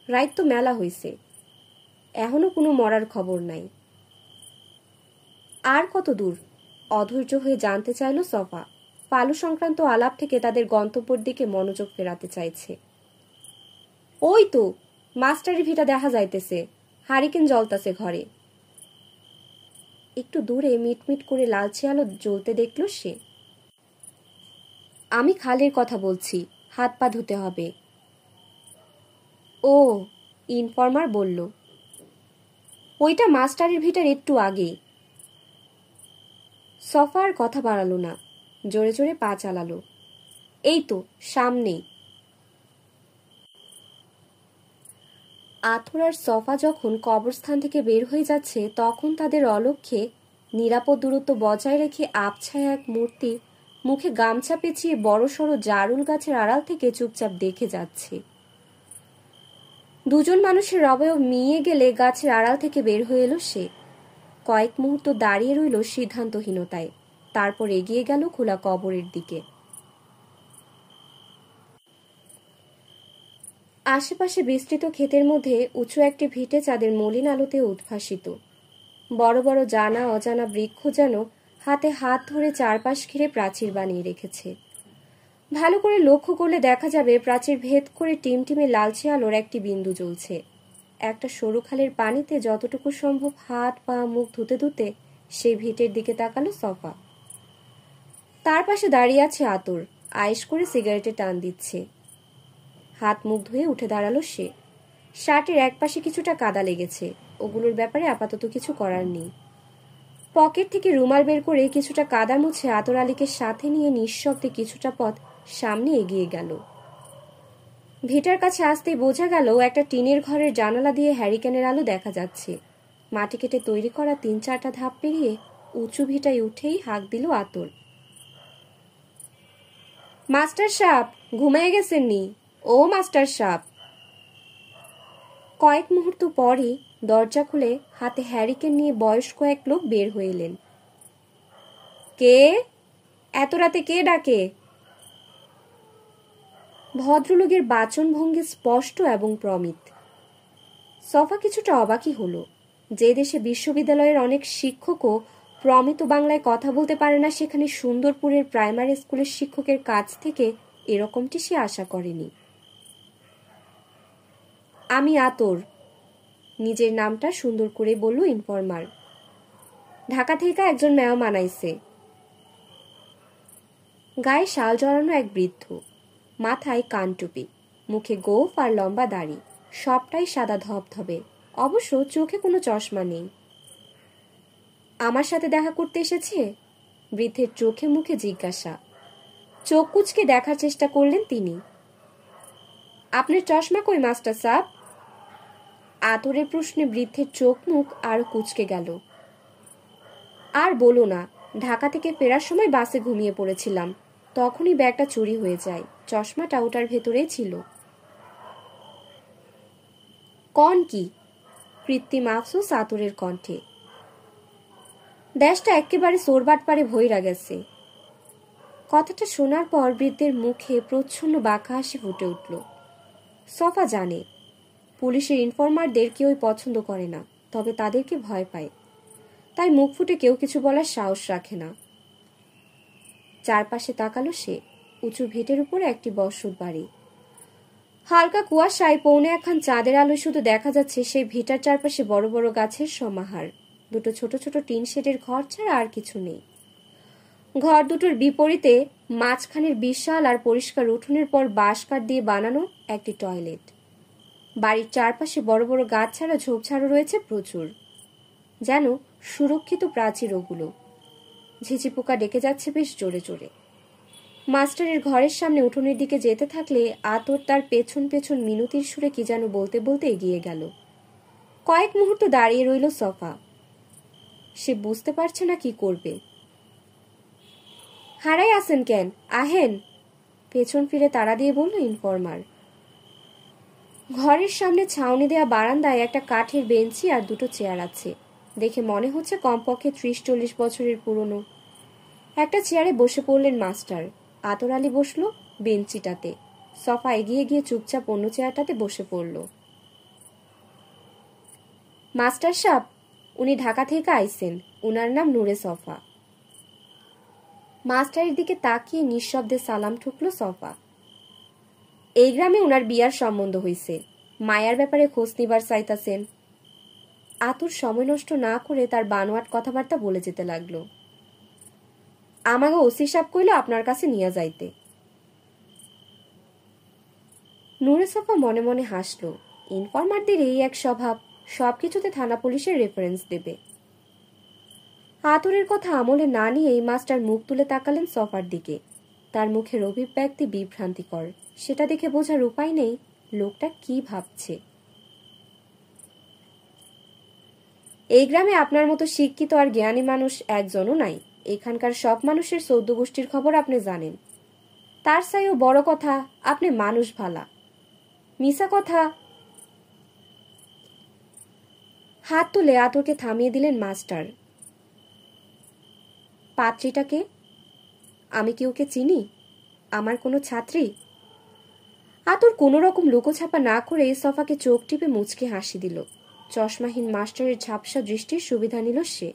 রাইত তো মেলা হইছে, এখনো কোনো মরার খবর নাই। আর কত দূর? অধৈর্য হয়ে জানতে চাইল সফা। পালু সংক্রান্ত আলাপ থেকে তাদের গন্তব্যের দিকে মনোযোগ ফেরাতে চাইছে। ওই তো মাস্টারের ভিটা দেখা যাইতেছে, হারিকেন জ্বলতাছে ঘরে। একটু দূরে মিটমিট করে লালচে আলো জ্বলতে দেখল সে। আমি খালের কথা বলছি, হাত পা ধুতে হবে। ও, ইনফর্মার বলল। ওইটা মাস্টারের ভিটার একটু আগেই। সফার কথা বাড়ালো না, জোরে জোরে পা চালালো। এই তো সামনেই। আথর আর সফা যখন কবরস্থান থেকে বের হয়ে যাচ্ছে তখন তাদের অলক্ষ্যে নিরাপদ দূরত্ব বজায় রেখে আবছায়া এক মূর্তি মুখে গামছা পেঁচিয়ে বড়সড় জারুল গাছের আড়াল থেকে চুপচাপ দেখে যাচ্ছে। দুজন মানুষের অবয়ব মিয়ে গেলে গাছের আড়াল থেকে বের হয়ে এলো সে। কয়েক মুহূর্ত দাঁড়িয়ে রইল সিদ্ধান্তহীনতায়, তারপর এগিয়ে গেল খোলা কবরের দিকে। আশেপাশে বিস্তৃত ক্ষেতের মধ্যে উঁচু একটি ভিটে চাঁদের মলিন আলোতে উদ্ভাসিত। বড় বড় জানা অজানা বৃক্ষ যেন হাতে হাত ধরে চারপাশ ঘিরে প্রাচীর বানিয়ে রেখেছে। ভালো করে লক্ষ্য করলে দেখা যাবে প্রাচীর ভেদ করে টিমটিমে লালচে আলোর একটি বিন্দু জ্বলছে। একটা সরু খালের পানিতে যতটুকু সম্ভব হাত পা মুখ ধুতে ধুতে সেই ভিটের দিকে তাকালো সফা। তার পাশে দাঁড়িয়ে আছে আতর, আয়েশ করে সিগারেটে টান দিচ্ছে। হাত মুখ ধুয়ে উঠে দাঁড়ালো সে। শার্টের একপাশে কিছুটা কাদা লেগেছে, ওগুলোর ব্যাপারে আপাতত কিছু করার নেই। পকেট থেকে রুমাল বের করে কিছুটা কাদা মুছে আতর আলীকে সাথে নিয়ে নিঃশব্দে কিছুটা পথ সামনে এগিয়ে গেল। ভিটার কাছে আসতেই বোঝা গেল একটা টিনের ঘরের জানালা দিয়ে হ্যারিকেনের আলো দেখা যাচ্ছে। মাটি কেটে তৈরি করা ৩-৪টা ধাপ পেরিয়ে উঁচু ভিটায় উঠেই হাঁক দিল আতর। মাস্টার সাহেব ঘুমিয়ে গেছেন নি? ও মাস্টার সাহেব। কয়েক মুহূর্ত পরই দরজা খুলে হাতে হ্যারিকেন নিয়ে বয়স্ক এক লোক বের হয়ে এলেন। কে? এত রাতে কে ডাকে? ভদ্রলোকের বাচন ভঙ্গি স্পষ্ট এবং প্রমিত। সফা কিছুটা অবাকই হলো। যে দেশে বিশ্ববিদ্যালয়ের অনেক শিক্ষকও প্রমিত বাংলায় কথা বলতে পারে না, সেখানে সুন্দরপুরের প্রাইমারি স্কুলের শিক্ষকের কাছ থেকে এরকমটি সে আশা করেনি। আমি আতর, নিজের নামটা সুন্দর করে বলল ইনফর্মার। ঢাকা থেকে একজন মেহমান আইছে। গায়ে শাল জড়ানো এক বৃদ্ধ, মাথায় কানটুপি, মুখে গোঁফ আর লম্বা দাড়ি, সবটাই সাদা ধবধবে, অবশ্য চোখে কোনো চশমা নেই। আমার সাথে দেখা করতে এসেছে? বৃদ্ধের চোখে মুখে জিজ্ঞাসা। চোখ কুঁচকে দেখার চেষ্টা করলেন তিনি। আপনার চশমা কই মাস্টার সাহেব? আতরের প্রশ্নে বৃদ্ধের চোখ মুখ আরো কুঁচকে গেল। আর বলো না, ঢাকা থেকে ফেরার সময় বাসে ঘুমিয়ে পড়েছিলাম, তখনই ব্যাগটা চুরি হয়ে যায়। চশমাটা ওটার ভেতরেই ছিল। কন কি? কৃত্রিম আফসোস আতরের কণ্ঠে। দেশটা একেবারে সোরবাট পারে ভইরা গেছে। কথাটা শোনার পর বৃদ্ধের মুখে প্রচ্ছন্ন বাঁকা হাসি ফুটে উঠল। সফা জানে পুলিশের ইনফর্মারদের কেউই পছন্দ করে না, তবে তাদেরকে ভয় পায়। তাই মুখ ফুটে কেউ কিছু বলার সাহস রাখে না। চারপাশে তাকালো সে। উঁচু ভিটের উপরে একটি বসত বাড়ি। হালকা কুয়াশায় পৌনে একখান চাঁদের আলো শুধু দেখা যাচ্ছে সেই ভিটার চারপাশে বড় বড় গাছের সমাহার। দুটো ছোট ছোট টিন শেডের ঘর ছাড়া আর কিছু নেই। ঘর দুটোর বিপরীতে মাঝখানের বিশাল আর পরিষ্কার উঠোনের পর বাঁশ কাঠ দিয়ে বানানো একটি টয়লেট। বাড়ির চারপাশে বড় বড় গাছ ছাড়া ঝোপঝাড়ও রয়েছে প্রচুর, যেন সুরক্ষিত প্রাচীর ওগুলো। ঝিঝি পোকা ডেকে যাচ্ছে বেশ জোরে জোরে। মাস্টারের ঘরের সামনে উঠোনের দিকে যেতে থাকলে আতর তার পেছন পেছন মিনতির সুরে কি যেন বলতে বলতে এগিয়ে গেল। কয়েক মুহূর্ত দাঁড়িয়ে রইল সফা। সে বুঝতে পারছে না কি করবে। হারাই আসেন কেন, আহেন, পেছন ফিরে তাড়া দিয়ে বলল ইনফরমার। ঘরের সামনে ছাউনি দেয়া বারান্দায় একটা কাঠের বেঞ্চি আর দুটো চেয়ার আছে। দেখে মনে হচ্ছে কমপক্ষে 30-40 বছরের পুরনো। একটা চেয়ারে বসে পড়লেন মাস্টার। আতর আলী বসলো বেঞ্চিটাতে। সফা এগিয়ে গিয়ে চুপচাপ অন্য চেয়ারটাতে বসে পড়ল। মাস্টার সাহেব, উনি ঢাকা থেকে আইছেন, উনার নাম নূরে সফা। মাস্টারের দিকে তাকিয়ে নিঃশব্দে সালাম ঠুকলো সফা। এই গ্রামে উনার বিয়ার সম্বন্ধ হইছে, মায়ার ব্যাপারে খোঁজ নিবার চাইতাছেন। আতুর সময় নষ্ট না করে তার বানোয়াট কথাবার্তা বলে যেতে লাগলো। আমাকে ওসি সাহেব কইল আপনার কাছে নিয়ে যাইতে। নূরে সফা মনে মনে হাসলো। ইনফরমারদের এই এক স্বভাব, সবকিছুতে থানা পুলিশের রেফারেন্স দেবে। আতরের কথা আমলে না নিয়েই মাস্টার মুখ তুলে তাকালেন সফার দিকে। তার মুখের অভিব্যক্তি বিভ্রান্তিকর। সেটা দেখে বোঝার উপায় নেই লোকটা কি ভাবছে। এই গ্রামে আপনার মতো শিক্ষিত আর জ্ঞানী মানুষ একজনও নাই। এখানকার সব মানুষের চৌদ্দ গোষ্ঠীর খবর আপনি জানেন। তার চাইও বড় কথা, আপনি মানুষ ভালা। মিশা কথা। হাত তুলে আতরকে থামিয়ে দিলেন মাস্টার। পাত্রীটাকে? আমি কি ওকে চিনি? আমার কোনো ছাত্রী? আতর কোনো রকম লুকোছাপা না করে সফাকে চোখ টিপে মুচকে হাসি দিল। চশমাহীন মাস্টারের ঝাপসা দৃষ্টির সুবিধা নিল সে।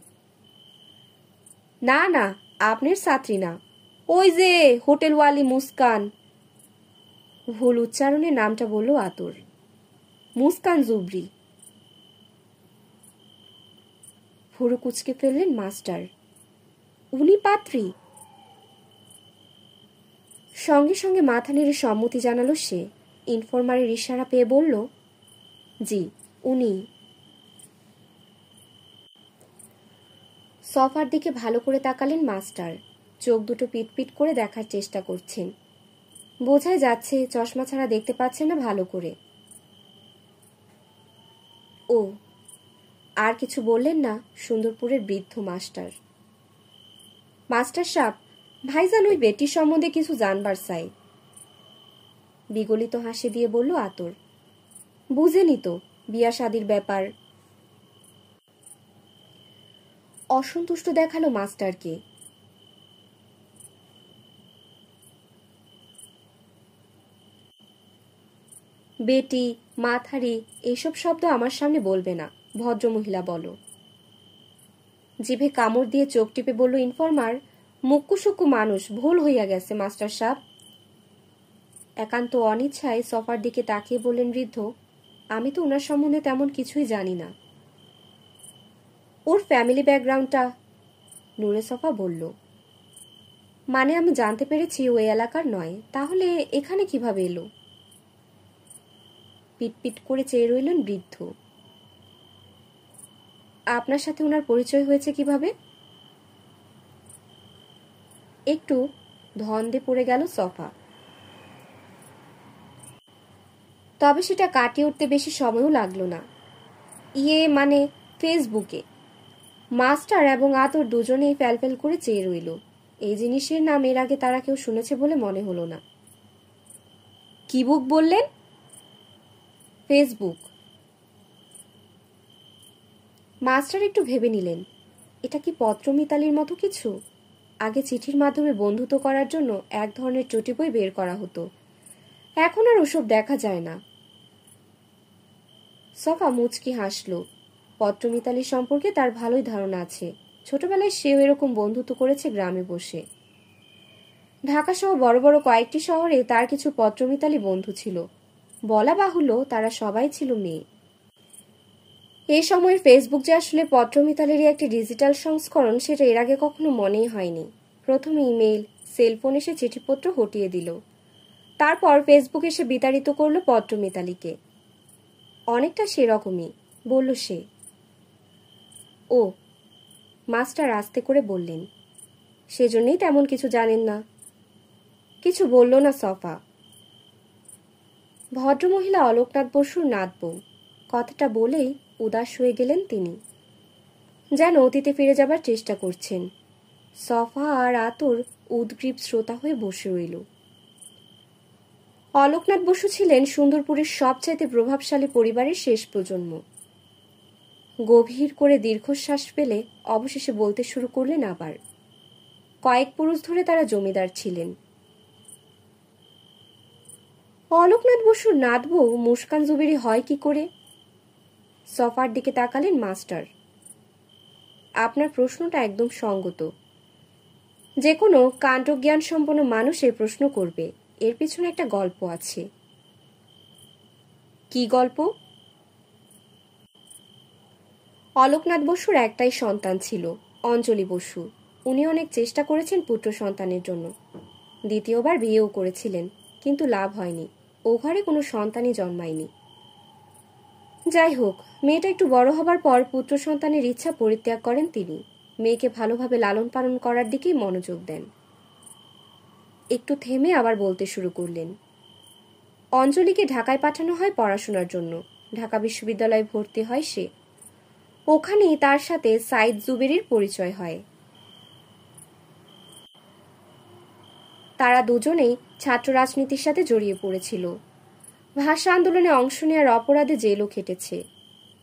না না, আপনার ছাত্রী না, ওই যে হোটেলওয়ালি মুস্কান। ভুল উচ্চারণে নামটা বলল আতর। মুস্কান জুবরি। ভুরু কুচকে ফেললেন মাস্টার। উনি পাত্রী? সঙ্গে সঙ্গে মাথা নেড়ে সম্মতি জানালো সে। ইনফরমারের ইশারা পেয়ে বলল, জি উনি। সফার দিকে ভালো করে তাকালেন মাস্টার। চোখ দুটো পিটপিট করে দেখার চেষ্টা করছেন। বোঝাই যাচ্ছে চশমা ছাড়া দেখতে পাচ্ছেন না ভালো করে। ও, আর কিছু বললেন না সুন্দরপুরের বৃদ্ধ মাস্টার। মাস্টার সাহেব, ভাইজান ওই বেটির সম্বন্ধে কিছু জানবার চাই। বিগলিত হাসি দিয়ে বলল আতর। বুঝেনি তো, বিয়া শাদির ব্যাপার। অসন্তুষ্ট দেখালো মাস্টারকে। বেটি, মাথারি এইসব শব্দ আমার সামনে বলবে না, ভদ্রমহিলা বলো। জিভে কামড় দিয়ে চোখ টিপে বলল ইনফরমার। মুক্কুসুক্কু মানুষ, ভুল হইয়া গেছে মাস্টার সাহেব। একান্ত অনিচ্ছায় সফার দিকে তাকিয়ে বললেন বৃদ্ধ, আমি তো ওনার সম্বন্ধে তেমন কিছুই জানি না। ওর ফ্যামিলি ব্যাকগ্রাউন্ডটা? নূরে সফা বলল। মানে আমি জানতে পেরেছি ওই এলাকার নয়, তাহলে এখানে কিভাবে এলো? পিটপিট করে চেয়ে রইলেন বৃদ্ধ। আপনার সাথে ওনার পরিচয় হয়েছে কিভাবে? একটু ধন্দে পড়ে গেল সফা। তবে সেটা কাটিয়ে উঠতে বেশি সময়ও লাগলো না। মানে ফেসবুকে। মাস্টার এবং আতর দুজনেই ফ্যালফ্যাল করে চেয়ে রইল। এই জিনিসের নাম এর আগে তারা কেউ শুনেছে বলে মনে হলো না। কি বুক বললেন? ফেসবুক। মাস্টার একটু ভেবে নিলেন, এটা কি পত্র মিতালির মতো কিছু? আগে চিঠির মাধ্যমে বন্ধুত্ব করার জন্য এক ধরনের চটি বই বের করা হতো, এখন আর ওসব দেখা যায় না। সফা মুচকি হাসল। পত্র মিতালি সম্পর্কে তার ভালোই ধারণা আছে। ছোটবেলায় সেও এরকম বন্ধুত্ব করেছে গ্রামে বসে। ঢাকা সহ বড় বড় কয়েকটি শহরে তার কিছু পত্র মিতালি বন্ধু ছিল। বলা বাহুল্য তারা সবাই ছিল মেয়ে। এই সময়ের ফেসবুক যে আসলে পত্র মিতালেরই একটি ডিজিটাল সংস্করণ সেটা এর আগে কখনো মনেই হয়নি। প্রথমে ইমেইল, সেলফোন এসে চিঠিপত্র হটিয়ে দিল। তারপর ফেসবুক এসে বিতাড়িত করলো পত্র মিতালিকে। অনেকটা সেরকমই, বলল সে। ও, মাস্টার আস্তে করে বললেন। সেজন্যই তেমন কিছু জানেন না। কিছু বলল না সফা। ভদ্রমহিলা অলোকনাথ বসুর নাত বউ, কথাটা বলেই উদাস হয়ে গেলেন তিনি, যেন অতীতে ফিরে যাবার চেষ্টা করছেন। সফা আর আতর উদ্গ্রীব শ্রোতা হয়ে বসে রইল। অলোকনাথ বসু ছিলেন সুন্দরপুরের সবচাইতে প্রভাবশালী পরিবারের শেষ প্রজন্ম। গভীর করে দীর্ঘশ্বাস ফেলে অবশেষে বলতে শুরু করলেন আবার। কয়েক পুরুষ ধরে তারা জমিদার ছিলেন। অলোকনাথ বসুর নাত বউ মুস্কান জুবেরি হয় কি করে? সফার দিকে তাকালেন মাস্টার। আপনার প্রশ্নটা একদম সঙ্গত। যে কোনো কাণ্ডজ্ঞান সম্পন্ন মানুষ এই প্রশ্ন করবে। এর পিছনে একটা গল্প আছে। কি গল্প? অলোকনাথ বসুর একটাই সন্তান ছিল, অঞ্জলি বসু। উনি অনেক চেষ্টা করেছেন পুত্র সন্তানের জন্য। দ্বিতীয়বার বিয়েও করেছিলেন, কিন্তু লাভ হয়নি। ও ঘরে কোনো সন্তানই জন্মায়নি। যাই হোক, মেয়েটা একটু বড় হবার পর পুত্র সন্তানের ইচ্ছা পরিত্যাগ করেন তিনি। মেয়েকে ভালোভাবে লালন পালন করার দিকেই মনোযোগ দেন। একটু থেমে আবার বলতে শুরু করলেন। অঞ্জলিকে ঢাকায় পাঠানো হয় পড়াশোনার জন্য। ঢাকা বিশ্ববিদ্যালয়ে ভর্তি হয় সে। ওখানেই তার সাথে সাইদ জুবেরির পরিচয় হয়। তারা দুজনেই ছাত্র রাজনীতির সাথে জড়িয়ে পড়েছিল। ভাষা আন্দোলনে অংশ নেওয়ার অপরাধে জেলও খেটেছে।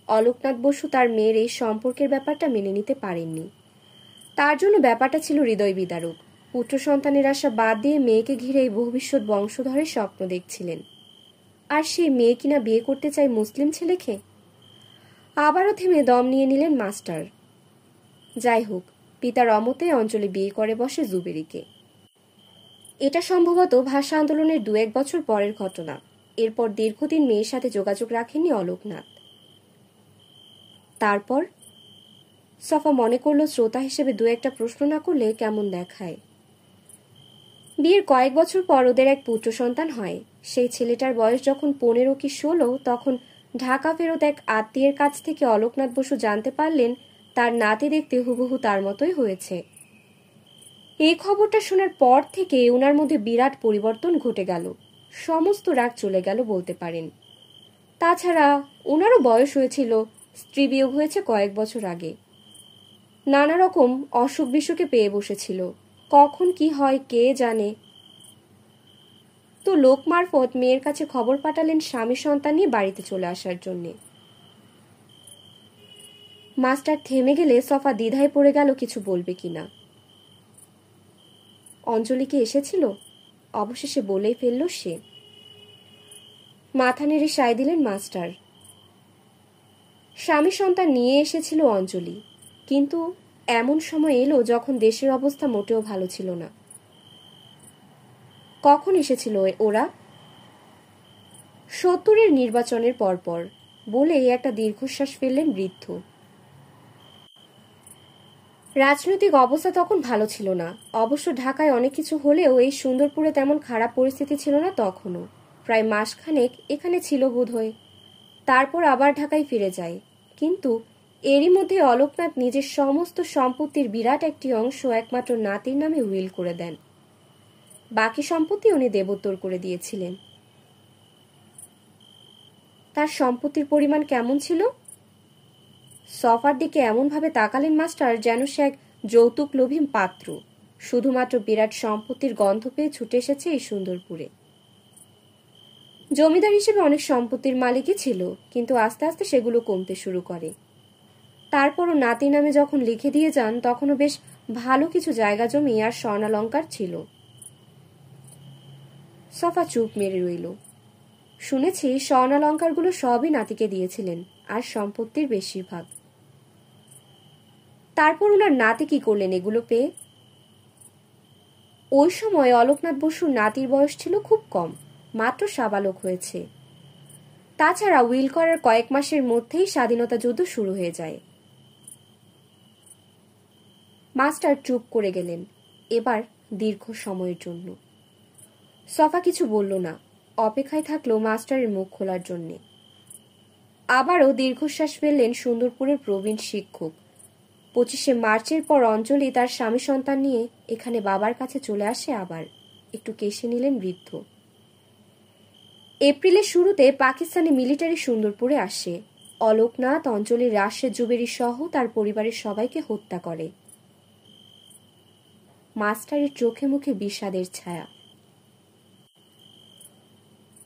অলোকনাথ বসু তার মেয়ের এই সম্পর্কের ব্যাপারটা মেনে নিতে পারেননি। তার জন্য ব্যাপারটা ছিল হৃদয় বিদারক। পুত্র সন্তানের আশা বাদ দিয়ে মেয়েকে ঘিরে ভবিষ্যৎ বংশধরের স্বপ্ন দেখছিলেন। আর সেই মেয়ে কিনা বিয়ে করতে চায় মুসলিম ছেলেকে। আবারও থেমে দম নিয়ে নিলেন মাস্টার। যাই হোক, পিতার অমতে অঞ্জলি বিয়ে করে বসে জুবেরিকে। এটা সম্ভবত ভাষা আন্দোলনের 2-1 বছর পরের ঘটনা। এরপর দীর্ঘদিন মেয়ের সাথে যোগাযোগ রাখেননি অলোকনাথ। তারপর সফা মনে করল শ্রোতা হিসেবে 2-1টা প্রশ্ন না করলে কেমন দেখায়। বিয়ের কয়েক বছর পর ওদের এক পুত্র সন্তান হয়। সেই ছেলেটার বয়স যখন 15 কি 16, তখন ঢাকা ফেরত এক আত্মীয়ের কাছ থেকে অলোকনাথ বসু জানতে পারলেন তার নাতি দেখতে হুবহু তার মতোই হয়েছে। এই খবরটা শোনার পর থেকে ওনার মধ্যে বিরাট পরিবর্তন ঘটে গেল। সমস্ত রাগ চলে গেল বলতে পারেন। তাছাড়া ওনারও বয়স হয়েছিল, স্ত্রী বিয়োগ হয়েছে কয়েক বছর আগে। নানা রকম অসুখ বিসুখে পেয়ে বসেছিল। কখন কি হয় কে জানে। তো লোক মারফত মেয়ের কাছে খবর পাঠালেন স্বামী সন্তান নিয়ে বাড়িতে চলে আসার জন্যে। মাস্টার থেমে গেলে সফা দ্বিধায় পড়ে গেল কিছু বলবে কিনা। অঞ্জলি কি এসেছিল? অবশেষে বলেই ফেলল সে। মাথা নেড়ে সায় দিলেন মাস্টার। স্বামী সন্তান নিয়ে এসেছিল অঞ্জলি, কিন্তু এমন সময় এলো যখন দেশের অবস্থা মোটেও ভালো ছিল না। কখন এসেছিল ওরা? 70-এর নির্বাচনের পরপর, বলে একটা দীর্ঘশ্বাস ফেললেন বৃদ্ধ। রাজনৈতিক অবস্থা তখন ভালো ছিল না। অবশ্য ঢাকায় অনেক কিছু হলেও এই সুন্দরপুরে তেমন খারাপ পরিস্থিতি ছিল না তখনও। প্রায় মাসখানেক এখানে ছিল বোধহয়। তারপর আবার ঢাকায় ফিরে যায়। কিন্তু এরই মধ্যে অলোকনাথ নিজের সমস্ত সম্পত্তির বিরাট একটি অংশ একমাত্র নাতির নামে উইল করে দেন। বাকি সম্পত্তি উনি দেবোত্তর করে দিয়েছিলেন। তার সম্পত্তির পরিমাণ কেমন ছিল? সফার দিকে এমনভাবে তাকালেন মাস্টার যেন সে এক যৌতুক লোভী পাত্র, শুধুমাত্র বিরাট সম্পত্তির গন্ধ পেয়ে ছুটে এসেছে এই সুন্দরপুরে। জমিদার হিসেবে অনেক সম্পত্তির মালিকই ছিল, কিন্তু আস্তে আস্তে সেগুলো কমতে শুরু করে। তারপরও নাতি নামে যখন লিখে দিয়ে যান তখনও বেশ ভালো কিছু জায়গা জমি আর স্বর্ণালঙ্কার ছিল। সফা চুপ মেরে রইল। শুনেছি স্বর্ণালঙ্কারগুলো সবই নাতিকে দিয়েছিলেন, আর সম্পত্তির বেশিরভাগ। তারপর ওনার নাতি কি করলেন এগুলো পেয়ে? ওই সময় অলোকনাথ বসুর নাতির বয়স ছিল খুব কম, মাত্র সাবালক হয়েছে। তাছাড়া উইল করার কয়েক মাসের মধ্যেই স্বাধীনতা যুদ্ধ শুরু হয়ে যায়। মাস্টার চুপ করে গেলেন, এবার দীর্ঘ সময়ের জন্য। সফা কিছু বলল না, অপেক্ষায় থাকলো মাস্টারের মুখ খোলার জন্যে। আবারও দীর্ঘশ্বাস ফেললেন সুন্দরপুরের প্রবীণ শিক্ষক। 25শে মার্চের পর অঞ্জলি তার স্বামী সন্তান নিয়ে এখানে বাবার কাছে চলে আসে। আবার একটু কেশে নিলেন বৃদ্ধ। এপ্রিলের শুরুতে পাকিস্তানি মিলিটারি সুন্দরপুরে আসে। অলোকনাথ, অঞ্জলি, রাশেদ জুবেরি সহ তার পরিবারের সবাইকে হত্যা করে। মাস্টারের চোখে মুখে বিষাদের ছায়া।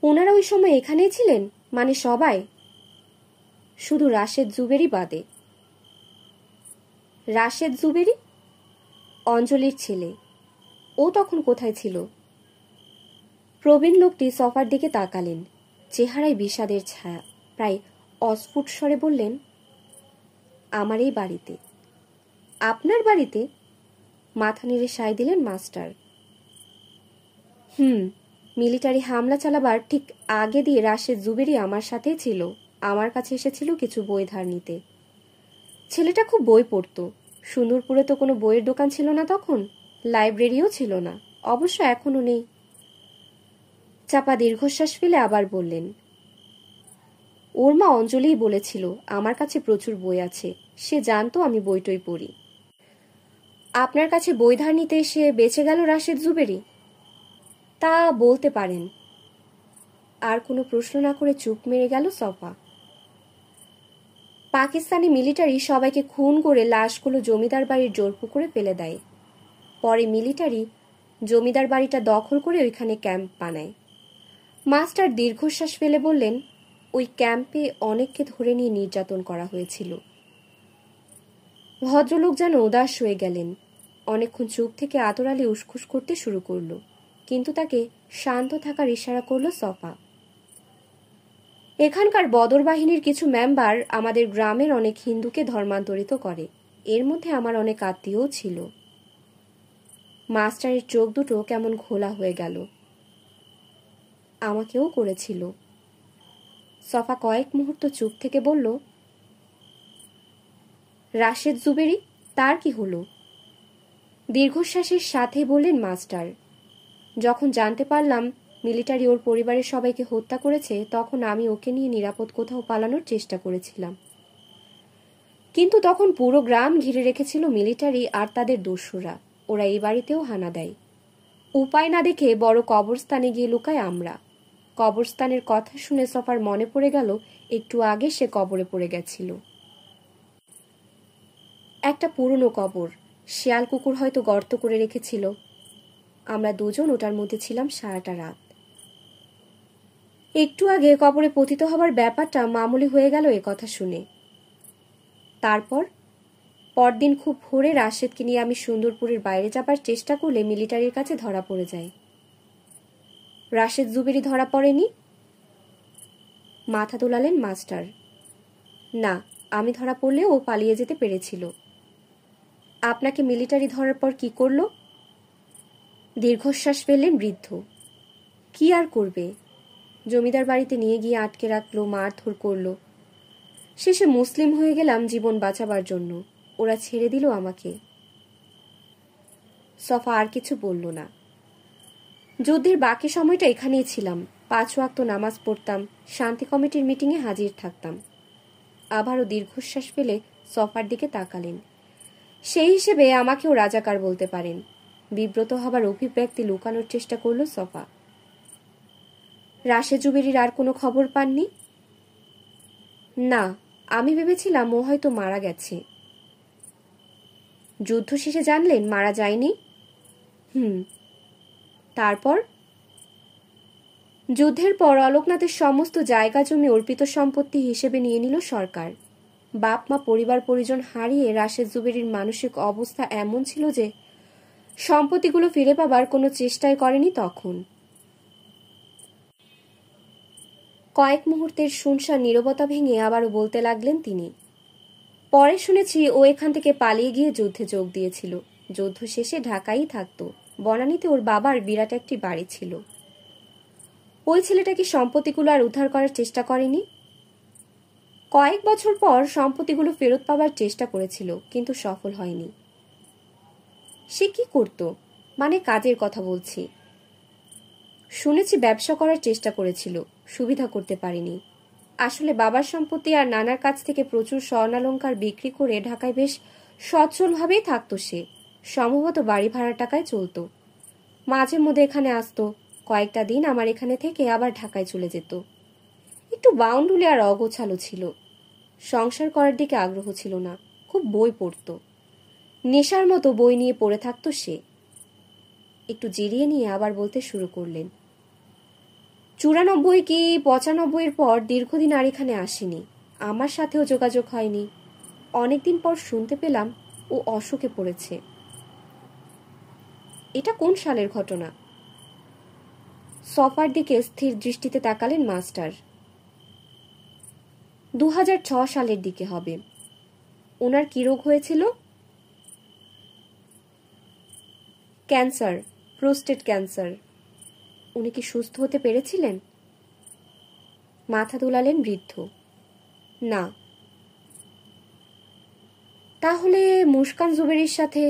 ওনারা ওই সময় এখানেই ছিলেন? মানে সবাই? শুধু রাশেদ জুবেরি বাদে। রাশেদ জুবেরি অঞ্জলির ছেলে, ও তখন কোথায় ছিল? প্রবীণ লোকটি সফার দিকে তাকালেন, চেহারায় বিষাদের ছায়া। প্রায় অস্ফুট স্বরে বললেন, আমার এই বাড়িতে। আপনার বাড়িতে? মাথা নেড়ে সায় দিলেন মাস্টার। মিলিটারি হামলা চালাবার ঠিক আগে দিয়ে রাশেদ জুবেরি আমার সাথেই ছিল। আমার কাছে এসেছিল কিছু বই ধার নিতে। ছেলেটা খুব বই পড়ত। সুন্দরপুরে তো কোনো বইয়ের দোকান ছিল না তখন, লাইব্রেরিও ছিল না, অবশ্য এখনো নেই। চাপা দীর্ঘশ্বাস ফেলে আবার বললেন, ওর মা অঞ্জলিই বলেছিল আমার কাছে প্রচুর বই আছে, সে জানতো আমি বইটই পড়ি। আপনার কাছে বই ধার নিতে এসে বেঁচে গেল রাশেদ জুবেরি? তা বলতে পারেন। আর কোনো প্রশ্ন না করে চুপ মেরে গেল সফা। পাকিস্তানি মিলিটারি সবাইকে খুন করে লাশগুলো জমিদার বাড়ির জোরপুকুরে ফেলে দেয়। পরে মিলিটারি জমিদার বাড়িটা দখল করে ওইখানে ক্যাম্প বানায়। মাস্টার দীর্ঘশ্বাস ফেলে বললেন, ওই ক্যাম্পে অনেককে ধরে নিয়ে নির্যাতন করা হয়েছিল। ভদ্রলোক যেন উদাস হয়ে গেলেন। অনেকক্ষণ চুপ থেকে আতর আলী উসখুস করতে শুরু করল, কিন্তু তাকে শান্ত থাকার ইশারা করল সফা। এখানকার বদর বাহিনীর কিছু মেম্বার আমাদের গ্রামের অনেক হিন্দুকে ধর্মান্তরিত করে, এর মধ্যে আমার অনেক আত্মীয়ও ছিল। মাস্টারের চোখ দুটো কেমন ঘোলা হয়ে গেল। আমাকেও করেছিল। সফা কয়েক মুহূর্ত চুপ থেকে বলল, রাশেদ জুবেরি, তার কি হলো? দীর্ঘশ্বাসের সাথে বললেন মাস্টার, যখন জানতে পারলাম মিলিটারি ওর পরিবারের সবাইকে হত্যা করেছে, তখন আমি ওকে নিয়ে নিরাপদ কোথাও পালানোর চেষ্টা করেছিলাম। কিন্তু তখন পুরো গ্রাম ঘিরে রেখেছিল মিলিটারি আর তাদের দস্যুরা। ওরা এই বাড়িতেও হানা দেয়। উপায় না দেখে বড় কবরস্থানে গিয়ে লুকায় আমরা। কবরস্থানের কথা শুনে সফার মনে পড়ে গেল একটু আগে সে কবরে পড়ে গেছিল। একটা পুরনো কবর, শিয়াল কুকুর হয়তো গর্ত করে রেখেছিল। আমরা দুজন ওটার মধ্যে ছিলাম সারাটা রাত। একটু আগে কবরে পতিত হবার ব্যাপারটা মামুলি হয়ে গেল এ কথা শুনে। তারপর পরদিন খুব ভোরে রাশেদকে নিয়ে আমি সুন্দরপুরের বাইরে যাবার চেষ্টা করলে মিলিটারির কাছে ধরা পড়ে যায়। রাশেদ জুবেরি ধরা পড়েনি? মাথা দোলালেন মাস্টার। না, আমি ধরা পড়লে ও পালিয়ে যেতে পেরেছিল। আপনাকে মিলিটারি ধরার পর কি করলো? দীর্ঘশ্বাস ফেললেন বৃদ্ধ। কি আর করবে, জমিদার বাড়িতে নিয়ে গিয়ে আটকে রাখলো, মারধর করলো। শেষে মুসলিম হয়ে গেলাম জীবন বাঁচাবার জন্য। ওরা ছেড়ে দিল আমাকে। সফা আর কিছু বলল না। যুদ্ধের বাকি সময়টা এখানেই ছিলাম। 5 ওয়াক্ত নামাজ পড়তাম, শান্তি কমিটির মিটিংয়ে হাজির থাকতাম। আবারও দীর্ঘশ্বাস ফেলে সফার দিকে তাকালেন। সেই হিসেবে আমাকেও রাজাকার বলতে পারেন। বিব্রত হবার অভিব্যক্তি লুকানোর চেষ্টা করল সফা। রাশেদ জুবেরির আর কোনো খবর পাননি? না, আমি ভেবেছিলাম ও হয়তো মারা গেছে। যুদ্ধ শেষে জানলেন মারা যায়নি? তারপর? যুদ্ধের পর অলোকনাথের সমস্ত জায়গা জমি অর্পিত সম্পত্তি হিসেবে নিয়ে নিল সরকার। বাপ মা পরিবার পরিজন হারিয়ে রাশেদ জুবেরির মানসিক অবস্থা এমন ছিল যে সম্পত্তিগুলো ফিরে পাবার কোনো চেষ্টাই করেনি তখন। কয়েক মুহূর্তের শুনশান নীরবতা ভেঙে আবারও বলতে লাগলেন তিনি। পরে শুনেছি ও এখান থেকে পালিয়ে গিয়ে যুদ্ধে যোগ দিয়েছিল। যুদ্ধ শেষে ঢাকাই থাকতো। বনানীতে ওর বাবার বিরাট একটি বাড়ি ছিল। ওই ছেলেটা কি সম্পত্তিগুলো আর উদ্ধার করার চেষ্টা করেনি? কয়েক বছর পর সম্পত্তিগুলো ফেরত পাবার চেষ্টা করেছিল, কিন্তু সফল হয়নি। সে কি করত? মানে কাজের কথা বলছি। শুনেছি ব্যবসা করার চেষ্টা করেছিল, সুবিধা করতে পারেনি। আসলে বাবার সম্পত্তি আর নানার কাছ থেকে প্রচুর স্বর্ণালঙ্কার বিক্রি করে ঢাকায় বেশ সচ্ছলভাবেই থাকতো সে। সম্ভবত বাড়ি ভাড়ার টাকায় চলতো। মাঝে মধ্যে এখানে আসতো, কয়েকটা দিন আমার এখানে থেকে আবার ঢাকায় চলে যেত। একটু বাউন্ডুলে আর অগোছালো ছিল। সংসার করার দিকে আগ্রহ ছিল না, খুব বই পড়ত। নেশার মতো বই নিয়ে পড়ে থাকতো সে। একটু জিরিয়ে নিয়ে আবার বলতে শুরু করলেন, 94 কি 95 পর দীর্ঘদিন আর এখানে আসেনি। আমার সাথেও যোগাযোগ হয়নি। অনেকদিন পর শুনতে পেলাম ও অসুখে পড়েছে। এটা কোন সালের ঘটনা? সফার দিকে স্থির দৃষ্টিতে তাকালেন মাস্টার। 2006 সালের দিকে হবে। ওনার কি রোগ হয়েছিল? Cancer, prostate cancer. উনি কি সুস্থ হতে পেরেছিলেন? মাথা দুলালেন বৃদ্ধ। না। তাহলে মুস্কান জুবেরির সাথে?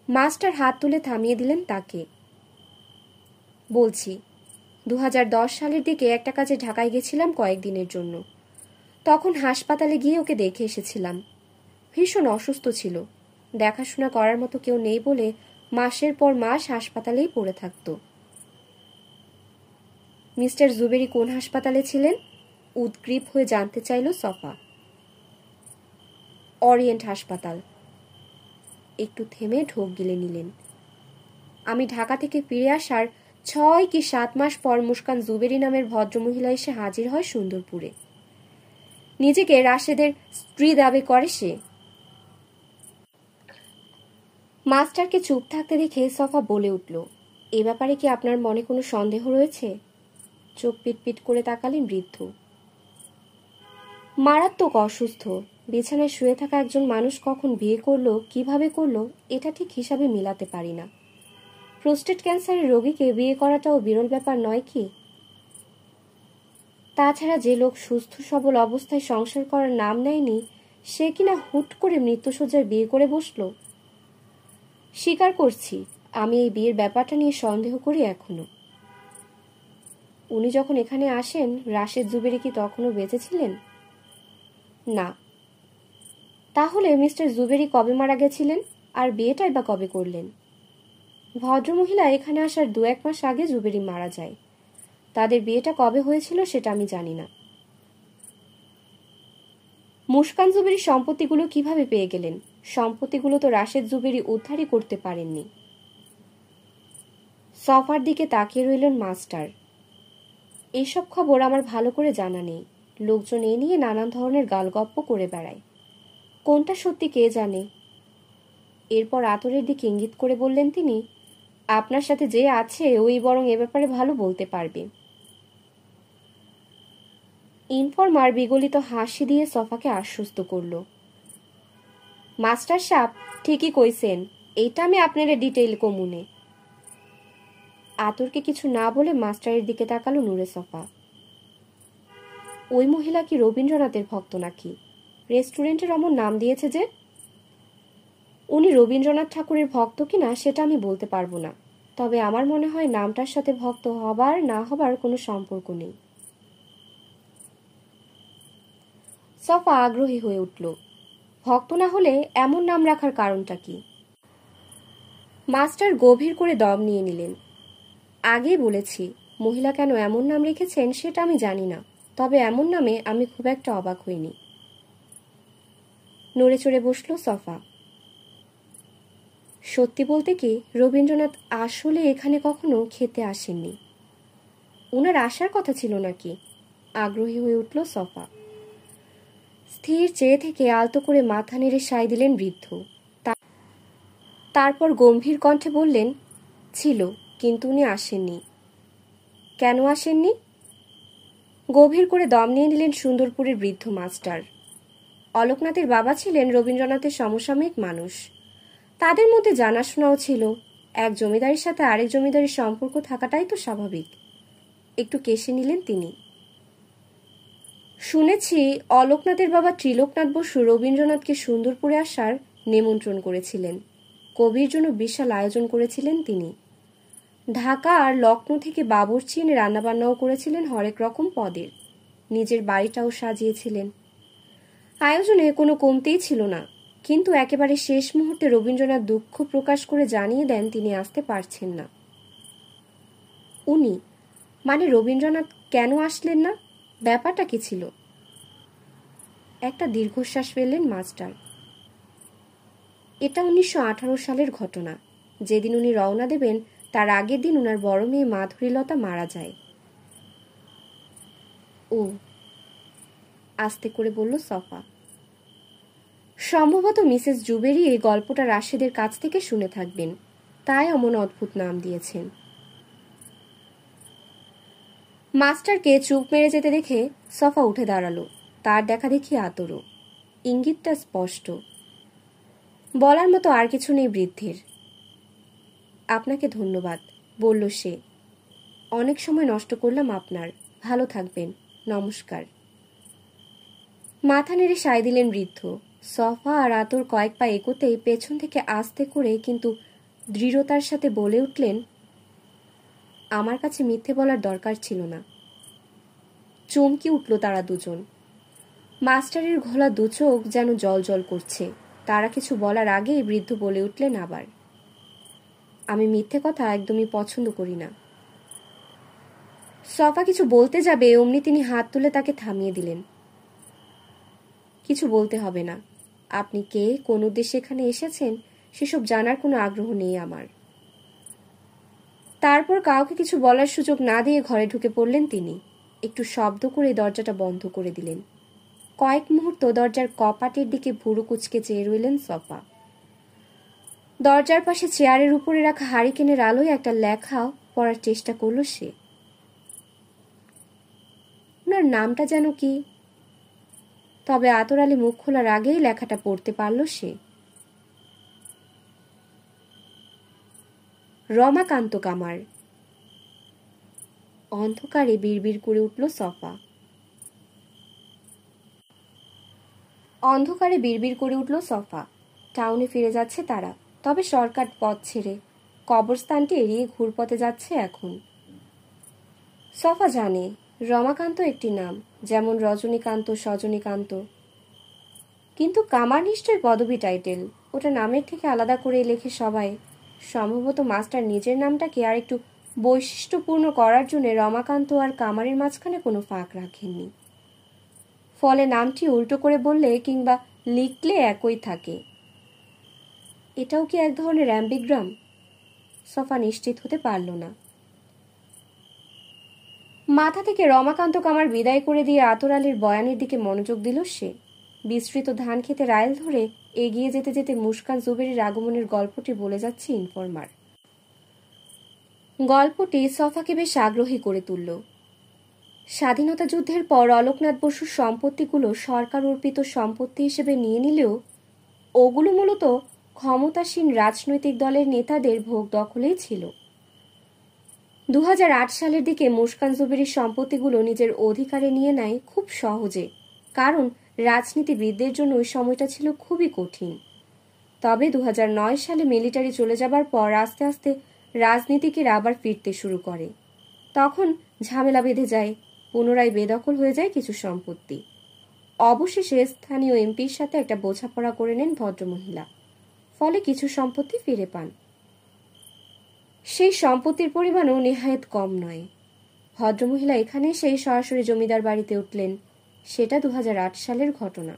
মাস্টার হাত তুলে থামিয়ে দিলেন তাকে। বলছি, 2010 সালের দিকে একটা কাজে ঢাকায় গেছিলাম কয়েকদিনের জন্য। তখন হাসপাতালে গিয়ে ওকে দেখে এসেছিলাম। ভীষণ অসুস্থ ছিল। দেখাশোনা করার মতো কেউ নেই বলে মাসের পর মাস হাসপাতালেই পড়ে থাকত। মিস্টার জুবেরি কোন হাসপাতালে ছিলেন? উদ্গ্রীব হয়ে জানতে চাইল সফা। অরিয়েন্ট হাসপাতাল। একটু থেমে ঢোক গিলে নিলেন। আমি ঢাকা থেকে ফিরে আসার 6 কি 7 মাস পর মুস্কান জুবেরি নামের ভদ্রমহিলা এসে হাজির হয় সুন্দরপুরে। নিজেকে রাশেদের স্ত্রী দাবি করে সে। মাস্টারকে চুপ থাকতে দেখে সফা বলে উঠল, এ ব্যাপারে কি আপনার মনে কোনো সন্দেহ রয়েছে? চোখ পিটপিট করে তাকালেন বৃদ্ধ। মারাত্মক অসুস্থ, বিছানায় শুয়ে থাকা একজন মানুষ কখন বিয়ে করলো, কিভাবে করলো, এটা ঠিক হিসাবে মিলাতে পারি না। প্রোস্টেট ক্যান্সারের রোগীকে বিয়ে করাটাও বিরল ব্যাপার নয় কি? তাছাড়া যে লোক সুস্থ সবল অবস্থায় সংসার করার নাম নেয়নি, সে কিনা হুট করে মৃত্যুশয্যায় বিয়ে করে বসল। স্বীকার করছি, আমি এই বিয়ের ব্যাপারটা নিয়ে সন্দেহ করি এখনো। উনি যখন এখানে আসেন, রাশেদ জুবেরি কি তখনও বেঁচে ছিলেন? না। তাহলে মিস্টার জুবেরি কবে মারা গেছিলেন, আর বিয়েটাই বা কবে করলেন? ভদ্রমহিলা এখানে আসার 2-1 মাস আগে জুবেরি মারা যায়। তাদের বিয়েটা কবে হয়েছিল সেটা আমি জানি না। মুস্কান জুবেরির সম্পত্তিগুলো কিভাবে পেয়ে গেলেন? সম্পত্তিগুলো তো রাশেদ জুবেরি উদ্ধারই করতে পারেননি। সফার দিকে তাকিয়ে রইলেন মাস্টার। এইসব খবর আমার ভালো করে জানা নেই। লোকজন এ নিয়ে নানান ধরনের গালগপ্প করে বেড়ায়। কোনটা সত্যি কে জানে। এরপর আতরের দিকে ইঙ্গিত করে বললেন তিনি, আপনার সাথে যে আছে ওই বরং এ ব্যাপারে ভালো বলতে পারবে। ইনফরমার বিগলিত হাসি দিয়ে সফাকে আশ্বস্ত করল। মাস্টার সাহেব ঠিকই কইছেন, এইটা আমি আপনার ডিটেইল কমুনে। আতরকে কিছু না বলে মাস্টারের দিকে তাকালো নূরে সফা। ওই মহিলা কি রবীন্দ্রনাথের ভক্ত নাকি? রেস্টুরেন্টের অমন নাম দিয়েছে যে। উনি রবীন্দ্রনাথ ঠাকুরের ভক্ত কিনা সেটা আমি বলতে পারবো না, তবে আমার মনে হয় নামটার সাথে ভক্ত হবার না হবার কোনো সম্পর্ক নেই। সফা আগ্রহী হয়ে উঠল। ভক্ত না হলে এমন নাম রাখার কারণটা কি? মাস্টার গভীর করে দম নিয়ে নিলেন। আগেই বলেছি, মহিলা কেন এমন নাম রেখেছেন সেটা আমি জানি না, তবে এমন নামে আমি খুব একটা অবাক হইনি। নড়ে চড়ে বসল সফা। সত্যি বলতে কি, রবীন্দ্রনাথ আসলে এখানে কখনো খেতে আসেননি। ওনার আসার কথা ছিল নাকি? আগ্রহী হয়ে উঠল সফা। স্থির চেয়ে থেকে আলতো করে মাথা নেড়ে সায় দিলেন বৃদ্ধ। তারপর গম্ভীর কণ্ঠে বললেন, ছিল, কিন্তু উনি আসেননি। কেন আসেননি? গভীর করে দম নিয়ে নিলেন সুন্দরপুরের বৃদ্ধ মাস্টার। অলোকনাথের বাবা ছিলেন রবীন্দ্রনাথের সমসাময়িক মানুষ। তাদের মধ্যে জানাশোনাও ছিল। এক জমিদারের সাথে আরেক জমিদারের সম্পর্ক থাকাটাই তো স্বাভাবিক। একটু কেশে নিলেন তিনি। শুনেছি অলোকনাথের বাবা ত্রিলোকনাথ বসু রবীন্দ্রনাথকে সুন্দরপুরে আসার নিমন্ত্রণ করেছিলেন। কবির জন্য বিশাল আয়োজন করেছিলেন তিনি। ঢাকা আর লখনৌ থেকে বাবুর্চি এনে রান্নাবান্নাও করেছিলেন হরেক রকম পদের। নিজের বাড়িটাও সাজিয়েছিলেন। আয়োজনে কোনো কমতিই ছিল না, কিন্তু একেবারে শেষ মুহূর্তে রবীন্দ্রনাথ দুঃখ প্রকাশ করে জানিয়ে দেন তিনি আসতে পারছেন না। উনি মানে রবীন্দ্রনাথ কেন আসলেন না? ব্যাপারটা কি ছিল? একটা দীর্ঘশ্বাস ফেললেন মাস্টার। এটা 1918 সালের ঘটনা। যেদিন উনি রওনা দেবেন তার আগের দিন ওনার বড় মেয়ে মাধুরীলতা মারা যায়। ও, আস্তে করে বলল সফা। সম্ভবত মিসেস জুবেরি এই গল্পটা রাশেদের কাছ থেকে শুনে থাকবেন, তাই অমন অদ্ভুত নাম দিয়েছেন। মাস্টারকে চুপ মেরে যেতে দেখে সফা উঠে দাঁড়ালো। তার দেখা দেখি আতরও, ইঙ্গিতটা স্পষ্ট। বলার মতো আর কিছু নেই বৃদ্ধির। আপনাকে ধন্যবাদ, বলল সে। অনেক সময় নষ্ট করলাম আপনার। ভালো থাকবেন, নমস্কার। মাথা নেড়ে সায় দিলেন বৃদ্ধ। সফা আর আতর কয়েক পা এগোতেই পেছন থেকে আস্তে করে কিন্তু দৃঢ়তার সাথে বলে উঠলেন, আমার কাছে মিথ্যে বলার দরকার ছিল না। চমকে উঠল তারা দুজন। মাস্টারের ঘোলা দুচোখ যেন জল জল করছে। তারা কিছু বলার আগেই বৃদ্ধ বলে উঠলেন আবার, আমি মিথ্যে কথা একদমই পছন্দ করি না। সফা কিছু বলতে যাবে অমনি তিনি হাত তুলে তাকে থামিয়ে দিলেন। কিছু বলতে হবে না। আপনি কে, কোন উদ্দেশ্যে এখানে এসেছেন সেসব জানার কোনো আগ্রহ নেই আমার। তারপর কাউকে কিছু বলার সুযোগ না দিয়ে ঘরে ঢুকে পড়লেন তিনি। একটু শব্দ করে দরজাটা বন্ধ করে দিলেন। কয়েক মুহূর্ত দরজার কপাটের দিকে ভুরু কুচকে চেয়ে রইলেন সফা। দরজার পাশে চেয়ারের উপরে রাখা হারিকেনের আলোয় একটা লেখা পড়ার চেষ্টা করল সে। ওনার নামটা যেন কি? তবে আতর আলী মুখ খোলার আগেই লেখাটা পড়তে পারল সে। রমাকান্ত কামার। অন্ধকারে বিড়বিড় করে উঠল সফা। অন্ধকারে বিড়বিড় করে উঠল সফা। টাউনে ফিরে যাচ্ছে তারা, তবে শর্টকাট পথ ছেড়ে। কবরস্থানটি এড়িয়ে ঘুরপথে যাচ্ছে এখন। সফা জানে রমাকান্ত একটি নাম, যেমন রজনীকান্ত, সজনীকান্ত। কিন্তু কামার নিশ্চয় পদবী টাইটেল, ওটা নামের থেকে আলাদা করে লেখে সবাই। সম্ভবত মাস্টার নিজের নামটাকে আর একটু বৈশিষ্ট্যপূর্ণ করার জন্য রমাকান্ত আর কামারের মাঝখানে কোনো ফাঁক রাখেননি। ফলে নামটি উল্টো করে বললে কিংবা লিখলে একই থাকে। এটাও কি এক ধরনের অ্যাম্বিগ্রাম? সফা নিশ্চিত হতে পারল না। মাথা থেকে রমাকান্ত কামার বিদায় করে দিয়ে আতর আলীর বয়ানের দিকে মনোযোগ দিল সে। বিস্তৃত ধান খেতে রাইল ধরে এগিয়ে যেতে যেতে মুস্কান জুবেরির আগমনের গল্পটি বলে যাচ্ছে ইনফরমার। গল্পটি সফাকে বেশ আগ্রহী করে তুলল। স্বাধীনতা যুদ্ধের পর অলোকনাথ বসুর সম্পত্তিগুলো সরকার অর্পিত সম্পত্তি হিসেবে নিয়ে নিলেও ওগুলো মূলত ক্ষমতাসীন রাজনৈতিক দলের নেতাদের ভোগ দখলেই ছিল। 2008 সালের দিকে মুস্কান জুবেরির সম্পত্তিগুলো নিজের অধিকারে নিয়ে নেয় খুব সহজে, কারণ রাজনীতিবিদদের জন্য ওই সময়টা ছিল খুবই কঠিন। তবে 2009 সালে মিলিটারি চলে যাবার পর আস্তে আস্তে রাজনীতিকেরা আবার ফিরতে শুরু করে। তখন ঝামেলা বেঁধে যায়, পুনরায় বেদখল হয়ে যায় কিছু সম্পত্তি। অবশেষে স্থানীয় এমপির সাথে একটা বোঝাপড়া করে নেন ভদ্রমহিলা, ফলে কিছু সম্পত্তি ফিরে পান। সেই সম্পত্তির পরিমাণও নেহায়েত কম নয়। ভদ্রমহিলা এখানে সেই সরাসরি জমিদার বাড়িতে উঠলেন। সেটা 2008 সালের ঘটনা।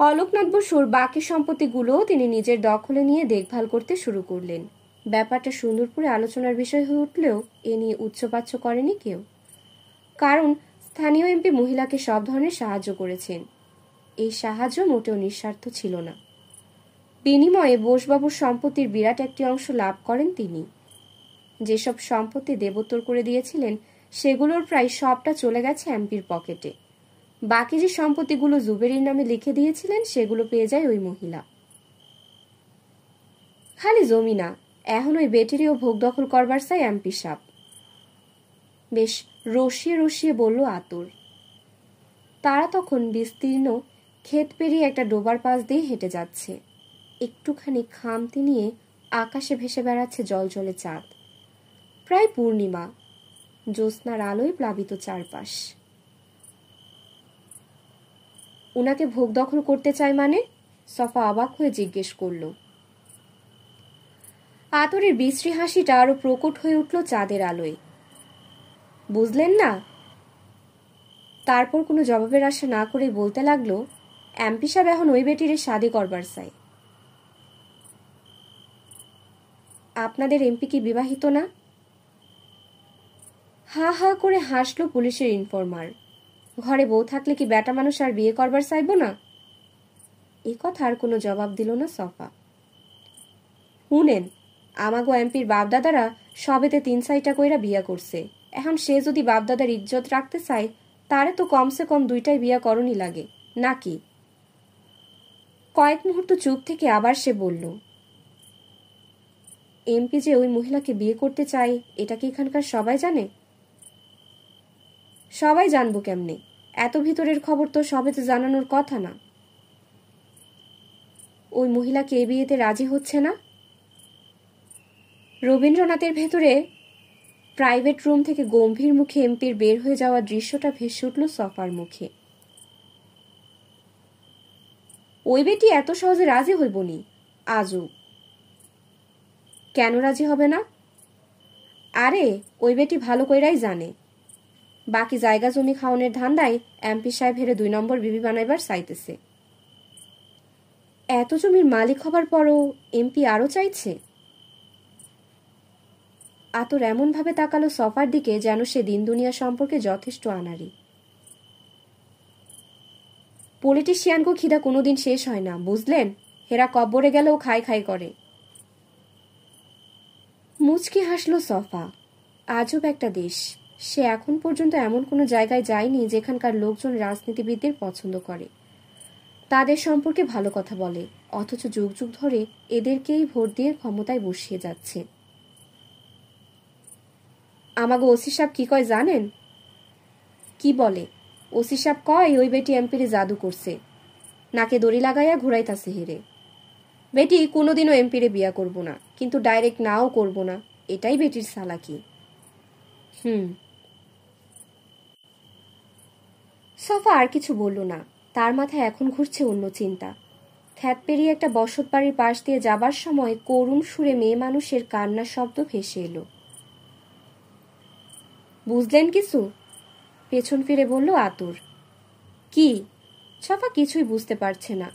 অলোকনাথ বসুর বাকি সম্পত্তিগুলোও তিনি নিজের দখলে নিয়ে দেখভাল করতে শুরু করলেন। ব্যাপারটা সুন্দরপুরে আলোচনার বিষয় হয়ে উঠলেও এ নিয়ে উচ্চবাচ্য করেনি কেউ, কারণ স্থানীয় এমপি মহিলাকে সব ধরনের সাহায্য করেছেন। এই সাহায্য মোটেও নিঃস্বার্থ ছিল না। বিনিময়ে বোসবাবুর সম্পত্তির বিরাট একটি অংশ লাভ করেন তিনি। যেসব সম্পত্তি দেবোত্তর করে দিয়েছিলেন সেগুলোর প্রায় সবটা চলে গেছে এমপির পকেটে। বাকি যে সম্পত্তিগুলো জুবেরির নামে লিখে দিয়েছিলেন সেগুলো পেয়ে যায় ওই মহিলা। খালি জমি না, এখন ওই বেটিরিও ভোগ দখল করবার চাই এমপি সাহেব। বেশ রসিয়ে রসিয়ে বলল আতর। তারা তখন বিস্তীর্ণ ক্ষেত পেরিয়ে একটা ডোবার পাশ দিয়ে হেঁটে যাচ্ছে। একটুখানি খামতি নিয়ে আকাশে ভেসে বেড়াচ্ছে জলজলে চাঁদ। প্রায় পূর্ণিমা, জ্যোৎস্নার আলোয় প্লাবিত চারপাশ। উনাকে ভোগ দখল করতে চায় মানে? সফা অবাক হয়ে জিজ্ঞেস করল। আতরের বিশ্রী হাসিটা আরো প্রকট হয়ে উঠল চাঁদের আলোয়। বুঝলেন না? তারপর কোনো জবাবের আশা না করে বলতে লাগলো, এমপি সাহেব এখন ওই বেটিরে শাদি করবার চাই। আপনাদের এমপি কি বিবাহিত না? হা হা করে হাসলো পুলিশের ইনফরমার। ঘরে বউ থাকলে কি বেটা মানুষ আর বিয়ে করবার চাইব না? এ কথার কোনো জবাব দিল না সফা। শুনেন, আমাগো এমপির বাপদাদারা সবেতে 3-4টা কইরা বিয়া করছে। এখন সে যদি বাপদাদার ইজ্জত রাখতে চায়, তারে তো কমসে কম 2টাই বিয়া করণই লাগে নাকি? কয়েক মুহূর্ত চুপ থেকে আবার সে বলল, এমপি যে ওই মহিলাকে বিয়ে করতে চায় এটা কি এখানকার সবাই জানে? সবাই জানবো কেমনে? এত ভিতরের খবর তো সবেতে জানানোর কথা না। ওই মহিলাকে এ বিয়েতে রাজি হচ্ছে না। রবীন্দ্রনাথের ভেতরে প্রাইভেট রুম থেকে গম্ভীর মুখে এমপির বের হয়ে যাওয়ার দৃশ্যটা ভেসে উঠল সফার মুখে। ওই বেটি এত সহজে রাজি হইবনি। আজও কেন রাজি হবে না? আরে ওই বেটি ভালো কইরাই জানে বাকি জায়গা জমি খাওয়ানোর ধান্দায় এমপি সাহেব হেরে 2 নম্বর বিবি বানাইবার চাইতেছে। এত জমির মালিক হবার পরও এমপি আরো চাইছে। আতর এমন ভাবে তাকালো সফার দিকে যেন সে দিন দুনিয়া সম্পর্কে যথেষ্ট আনাড়ি। পলিটিশিয়ানগো খিদা কোনোদিন শেষ হয় না, বুঝলেন? হেরা কব্বরে গেলেও খাই খাই করে। মুচকি হাসলো সফা। আজব একটা দেশ। সে এখন পর্যন্ত এমন কোনো জায়গায় যায়নি যেখানকার লোকজন রাজনীতিবিদদের পছন্দ করে, তাদের সম্পর্কে ভালো কথা বলে, অথচ যুগ যুগ ধরে এদেরকেই ভোট দিয়ে ক্ষমতায় বসিয়ে যাচ্ছে। আমাগো ওসি সাহেব কি কয় জানেন? কি বলে? ওসি সাহেব কয় ওই বেটি এমপিরে জাদু করছে, নাকে দড়ি লাগাইয়া ঘুরাইতাছে হেরে। বেটি কোনোদিনও এমপিরে বিয়া করব না, কিন্তু ডাইরেক্ট নাও করব না, এটাই বেটির চালাকি। সফা আর কিছু বলল না। তার মাথায় এখন ঘুরছে অন্য চিন্তা। খ্যাত পেরিয়ে একটা বসত বাড়ির পাশ দিয়ে যাবার সময় করুণ সুরে মেয়ে মানুষের কান্নার শব্দ ভেসে এলো। বুঝলেন কিছু? পেছন ফিরে বলল আতুর। কি? সফা কিছুই বুঝতে পারছে না।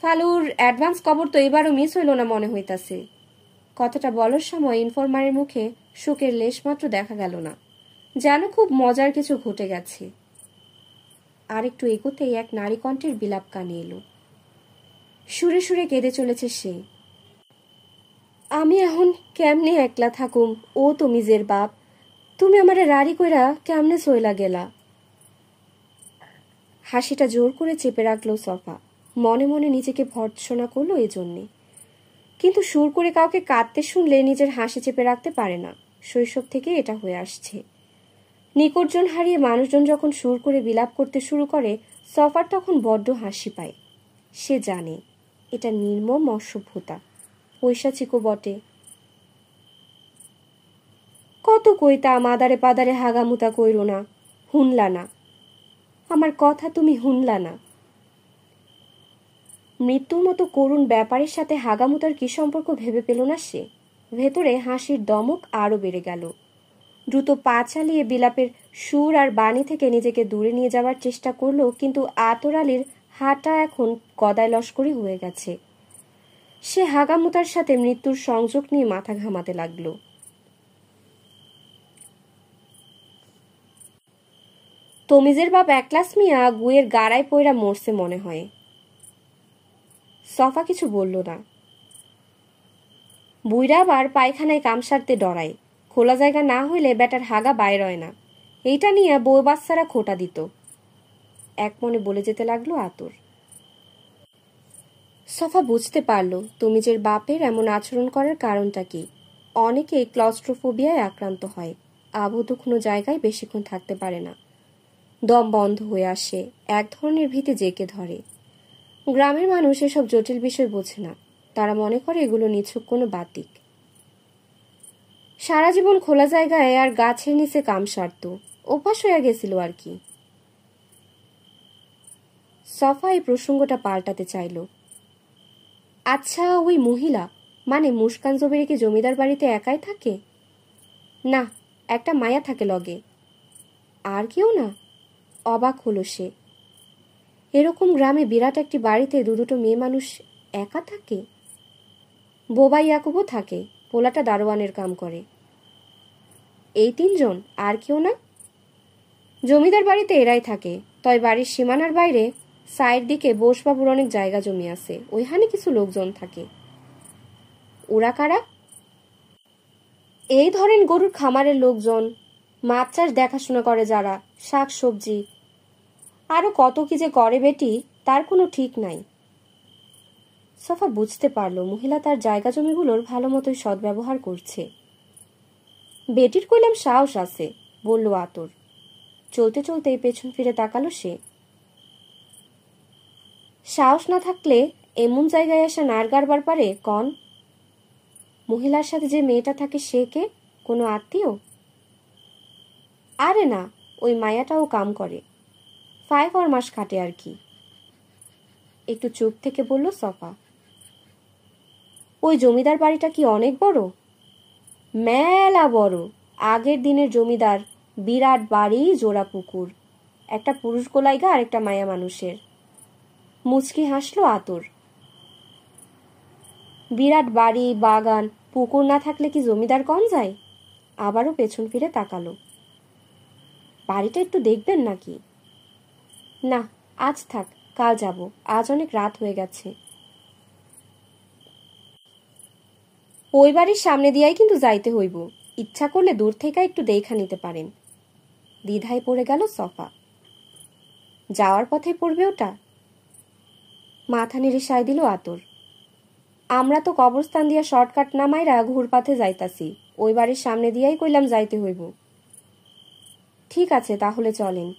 ফালুর অ্যাডভান্স কবর তো এবারও মিস হইল না মনে হইতাছে। কথাটা বলার সময় ইনফরমারের মুখে শোকের লেশ মাত্র দেখা গেল না, যেন খুব মজার কিছু ঘটে গেছে। আর একটু এগোতেই এক নারী কণ্ঠের বিলাপ কানে এলো। সুরে সুরে কেঁদে চলেছে সে। আমি এখন কেমনে একলা থাকুম? ও তো নিজের বাপ, তুমি আমারে রাড়ি কইরা কেমনে সইলা গেলা? হাসিটা জোর করে চেপে রাখলো সফা। মনে মনে নিজেকে ভর্ৎসনা করলো এজন্যে। কিন্তু সুর করে কাউকে কাঁদতে শুনলে নিজের হাসি চেপে রাখতে পারে না। শৈশব থেকে এটা হয়ে আসছে। নিকটজন হারিয়ে মানুষজন যখন সুর করে বিলাপ করতে শুরু করে, সফার তখন বড্ড হাসি পায়। সে জানে এটা নির্মম অসভ্যতা, পৈশাচিকও বটে। কত কইতা মাদারে পাদারে হাগামুতা কইরো না, হুনলা না, আমার কথা তুমি হুনলা না। মৃত্যুর মতো করুণ ব্যাপারের সাথে হাগামুতার কি সম্পর্ক ভেবে পেল না সে। ভেতরে হাসির দমক আরো বেড়ে গেল। দ্রুত পা চালিয়ে বিলাপের সুর আর বাণী থেকে নিজেকে দূরে নিয়ে যাওয়ার চেষ্টা করলো, কিন্তু আতর আলীর হাঁটা এখন গদায় লস্করি হয়ে গেছে। সে হাগামুতার সাথে মৃত্যুর সংযোগ নিয়ে মাথা ঘামাতে লাগলো। তমিজের বাপ একলাস মিয়া গুয়ের গাড়ায় পয়রা মরছে মনে হয়। সফা কিছু বলল না। বুইরা আবার পায়খানায় কাম সারতে ডরায়, খোলা জায়গা না হইলে বেটার হাগা বাইর হয় না, এইটা নিয়ে বউ বাচ্চারা খোটা দিত। এক মনে বলে যেতে লাগলো আতর। সফা বুঝতে পারল তমিজের বাপের এমন আচরণ করার কারণটা কি। অনেকে ক্লস্ট্রোফোবিয়ায় আক্রান্ত হয়, আবদ্ধ কোনো জায়গায় বেশিক্ষণ থাকতে পারে না, দম বন্ধ হয়ে আসে, এক ধরনের ভীতি জেঁকে ধরে। গ্রামের মানুষ এসব জটিল বিষয় বোঝে না, তারা মনে করে এগুলো নিছক কোনো বাতিক। সারা জীবন খোলা জায়গায় আর গাছের নিচে কাম সারত, অভ্যাস হয়ে গেছিল আর কি। সফা এই প্রসঙ্গটা পাল্টাতে চাইল। আচ্ছা, ওই মহিলা মানে মুস্কান জুবেরি কি জমিদার বাড়িতে একাই থাকে? না, একটা মায়া থাকে লগে। আর কেউ না? অবাক হলো সে। এরকম গ্রামে বিরাট একটি বাড়িতে দুটো মেয়ে মানুষ একা থাকে? বোবা ইয়াকুবও থাকে, পোলাটা দারোয়ানের কাম করে। এই 3 জন, আর কেউ না? জমিদার বাড়িতে এরাই থাকে, তয় বাড়ির সীমানার বাইরে সাইড দিকে বোসবাবুর অনেক জায়গা জমি আছে, ওইখানে কিছু লোকজন থাকে। ওরা কারা? এই ধরেন গরুর খামারের লোকজন, মাছ চাষ দেখাশোনা করে যারা, শাক সবজি, আরো কত কি যে করে বেটি, তার কোনো ঠিক নাই। সফা বুঝতে পারল মহিলা তার জায়গা জমিগুলোর ভালো মতোই সদ্ব্যবহার করছে। বেটির কইলাম সাহস আছে, বলল আতর। চলতে চলতে পেছন ফিরে তাকালো সে। সাহস না থাকলে এমন জায়গায় এসে নার গাড়বার পারে কন? মহিলার সাথে যে মেয়েটা থাকে সে কে? কোনো আত্মীয়? আরে না, ওই মায়াটাও কাম করে, 5 মাস খাটে আর কি। একটু চুপ থেকে বলল সফা। ওই জমিদার বাড়িটা কি অনেক বড়? মেলা বড়, আগের দিনের জমিদার, বিরাট বাড়ি, জোড়া পুকুর, একটা পুরুষ গোলাইগা আর একটা মায়া মানুষের। মুচকি হাসলো আতর। বিরাট বাড়ি, বাগান, পুকুর না থাকলে কি জমিদার কম যায়? আবারও পেছন ফিরে তাকালো। বাড়িটা একটু দেখবেন নাকি? না, আজ থাক, কাল যাব, আজ অনেক রাত হয়ে গেছে। ওই বাড়ির সামনে দিয়াই কিন্তু যাইতে হইব, ইচ্ছা করলে দূর থেকে একটু দেখা নিতে পারেন। দ্বিধায় পড়ে গেল সফা। যাওয়ার পথে পড়বে ওটা? মাথা নেড়ে সায় দিল আতর। আমরা তো কবরস্থান দিয়া শর্টকাট না মাইরা ঘুরপাথে যাইতাছি, ওই বাড়ির সামনে দিয়াই কইলাম যাইতে হইব। ঠিক আছে, তাহলে চলেন।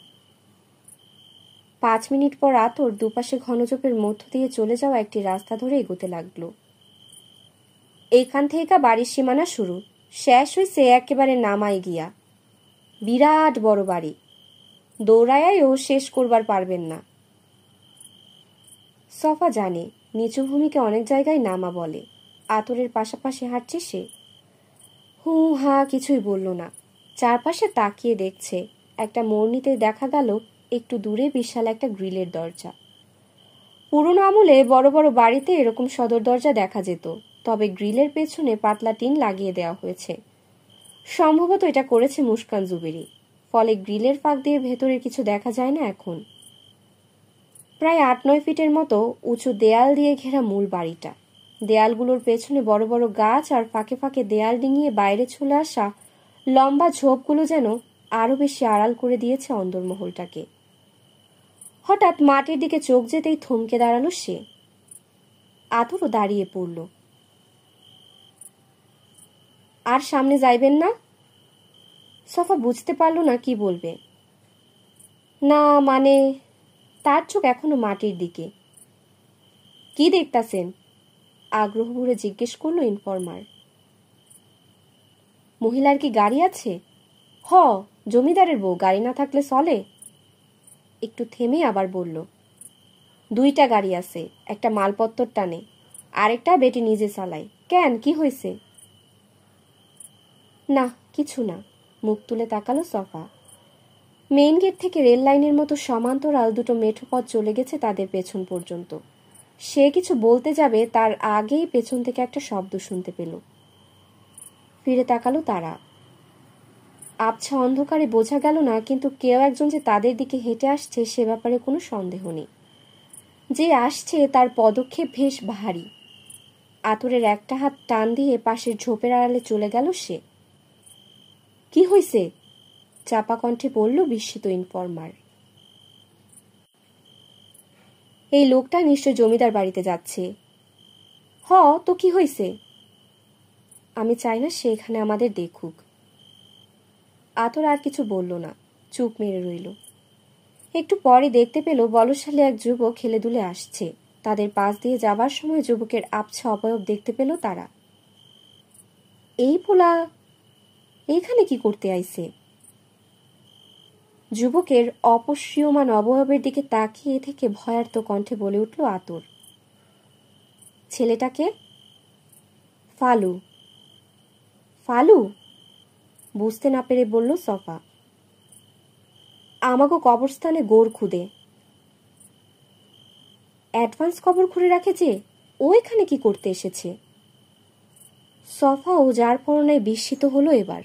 5 মিনিট পর আতর দুপাশে ঘনজোপের মধ্য দিয়ে চলে যাওয়া একটি রাস্তা ধরে এগোতে লাগলো। এইখান থেকে বাড়ির সীমানা শুরু, শেষ হইছে একেবারে নামাই গিয়া। বিরাট বড় বাড়ি, দৌড়ায়াও শেষ করবার পারবেন না। সফা জানে নিচু ভূমিকে অনেক জায়গায় নামা বলে। আতরের পাশাপাশি হাঁটছে সে। হু হা কিছুই বলল না, চারপাশে তাকিয়ে দেখছে। একটা মোড় নিতে দেখা গেল একটু দূরে বিশাল একটা গ্রিলের দরজা। পুরনো আমলে বড় বড় বাড়িতে এরকম সদর দরজা দেখা যেত, তবে গ্রিলের পেছনে পাতলা টিন লাগিয়ে দেওয়া হয়েছে। সম্ভবত এটা করেছে মুস্কান জুবেরি, ফলে গ্রিলের ফাঁক দিয়ে ভেতরে কিছু দেখা যায় না এখন। প্রায় 8-9 ফিটের মতো উঁচু দেয়াল দিয়ে ঘেরা মূল বাড়িটা। দেয়ালগুলোর পেছনে বড় বড় গাছ আর ফাঁকে ফাঁকে দেয়াল ডিঙিয়ে বাইরে চলে আসা লম্বা ঝোপগুলো যেন আরো বেশি আড়াল করে দিয়েছে অন্দরমহলটাকে। হঠাৎ মাটির দিকে চোখ যেতেই থমকে দাঁড়ালো সে। আতরও দাঁড়িয়ে পড়ল। আর সামনে যাইবেন না? সফা বুঝতে পারল না কি বলবে। না মানে, তার চোখ এখনো মাটির দিকে। কি দেখতাছেন? আগ্রহ ভরে জিজ্ঞেস করলো ইনফরমার। মহিলার কি গাড়ি আছে? হ, জমিদারের বউ, গাড়ি না থাকলে চলে? একটু থেমে আবার বলল, 2টা গাড়ি আছে, একটা মালপত্তর টানে, আরেকটা বেটি নিজে চালায়। কেন, কি হয়েছে? না, কিছু না, মুখ তুলে তাকালো সফা। মেইন গেট থেকে রেল লাইনের মতো সমান্তরাল দুটো মেঠো পথ চলে গেছে তাদের পেছন পর্যন্ত। সে কিছু বলতে যাবে তার আগেই পেছন থেকে একটা শব্দ শুনতে পেল। ফিরে তাকালো তারা। আবছা অন্ধকারে বোঝা গেল না, কিন্তু কেউ একজন যে তাদের দিকে হেঁটে আসছে সে ব্যাপারে কোনো সন্দেহ নেই। যে আসছে তার পদক্ষেপ বেশ ভারী। আতরের একটা হাত টান দিয়ে পাশের ঝোপের আড়ালে চলে গেল সে। কি হয়েছে? চাপা কণ্ঠে বলল বিস্মিত ইনফরমার। এই লোকটা নিশ্চয় জমিদার বাড়িতে যাচ্ছে। হ, তো কি হয়েছে? আমি চাই না সে এখানে আমাদের দেখুক। আতর আর কিছু বলল না, চুপ মেরে রইল। একটু পরে দেখতে পেল বলশালী এক যুবক খেলে দুলে আসছে। তাদের পাশ দিয়ে যাবার সময় যুবকের আবছা অবয়ব দেখতে পেল তারা। এই পোলা এইখানে কি করতে আইছে? যুবকের অপসৃয়মান অবয়বের দিকে তাকিয়ে থেকে ভয়ার্ত কণ্ঠে বলে উঠল আতর। ছেলেটাকে? ফালু। ফালু? বুঝতে না পেরে বলল সফা। আমাগো কবরস্থানে গোর খুদে। অ্যাডভান্স কবর খুঁড়ে রাখে যে, ও এখানে কি করতে এসেছে? সফা ও যার পরনায় বিস্মিত হলো এবার।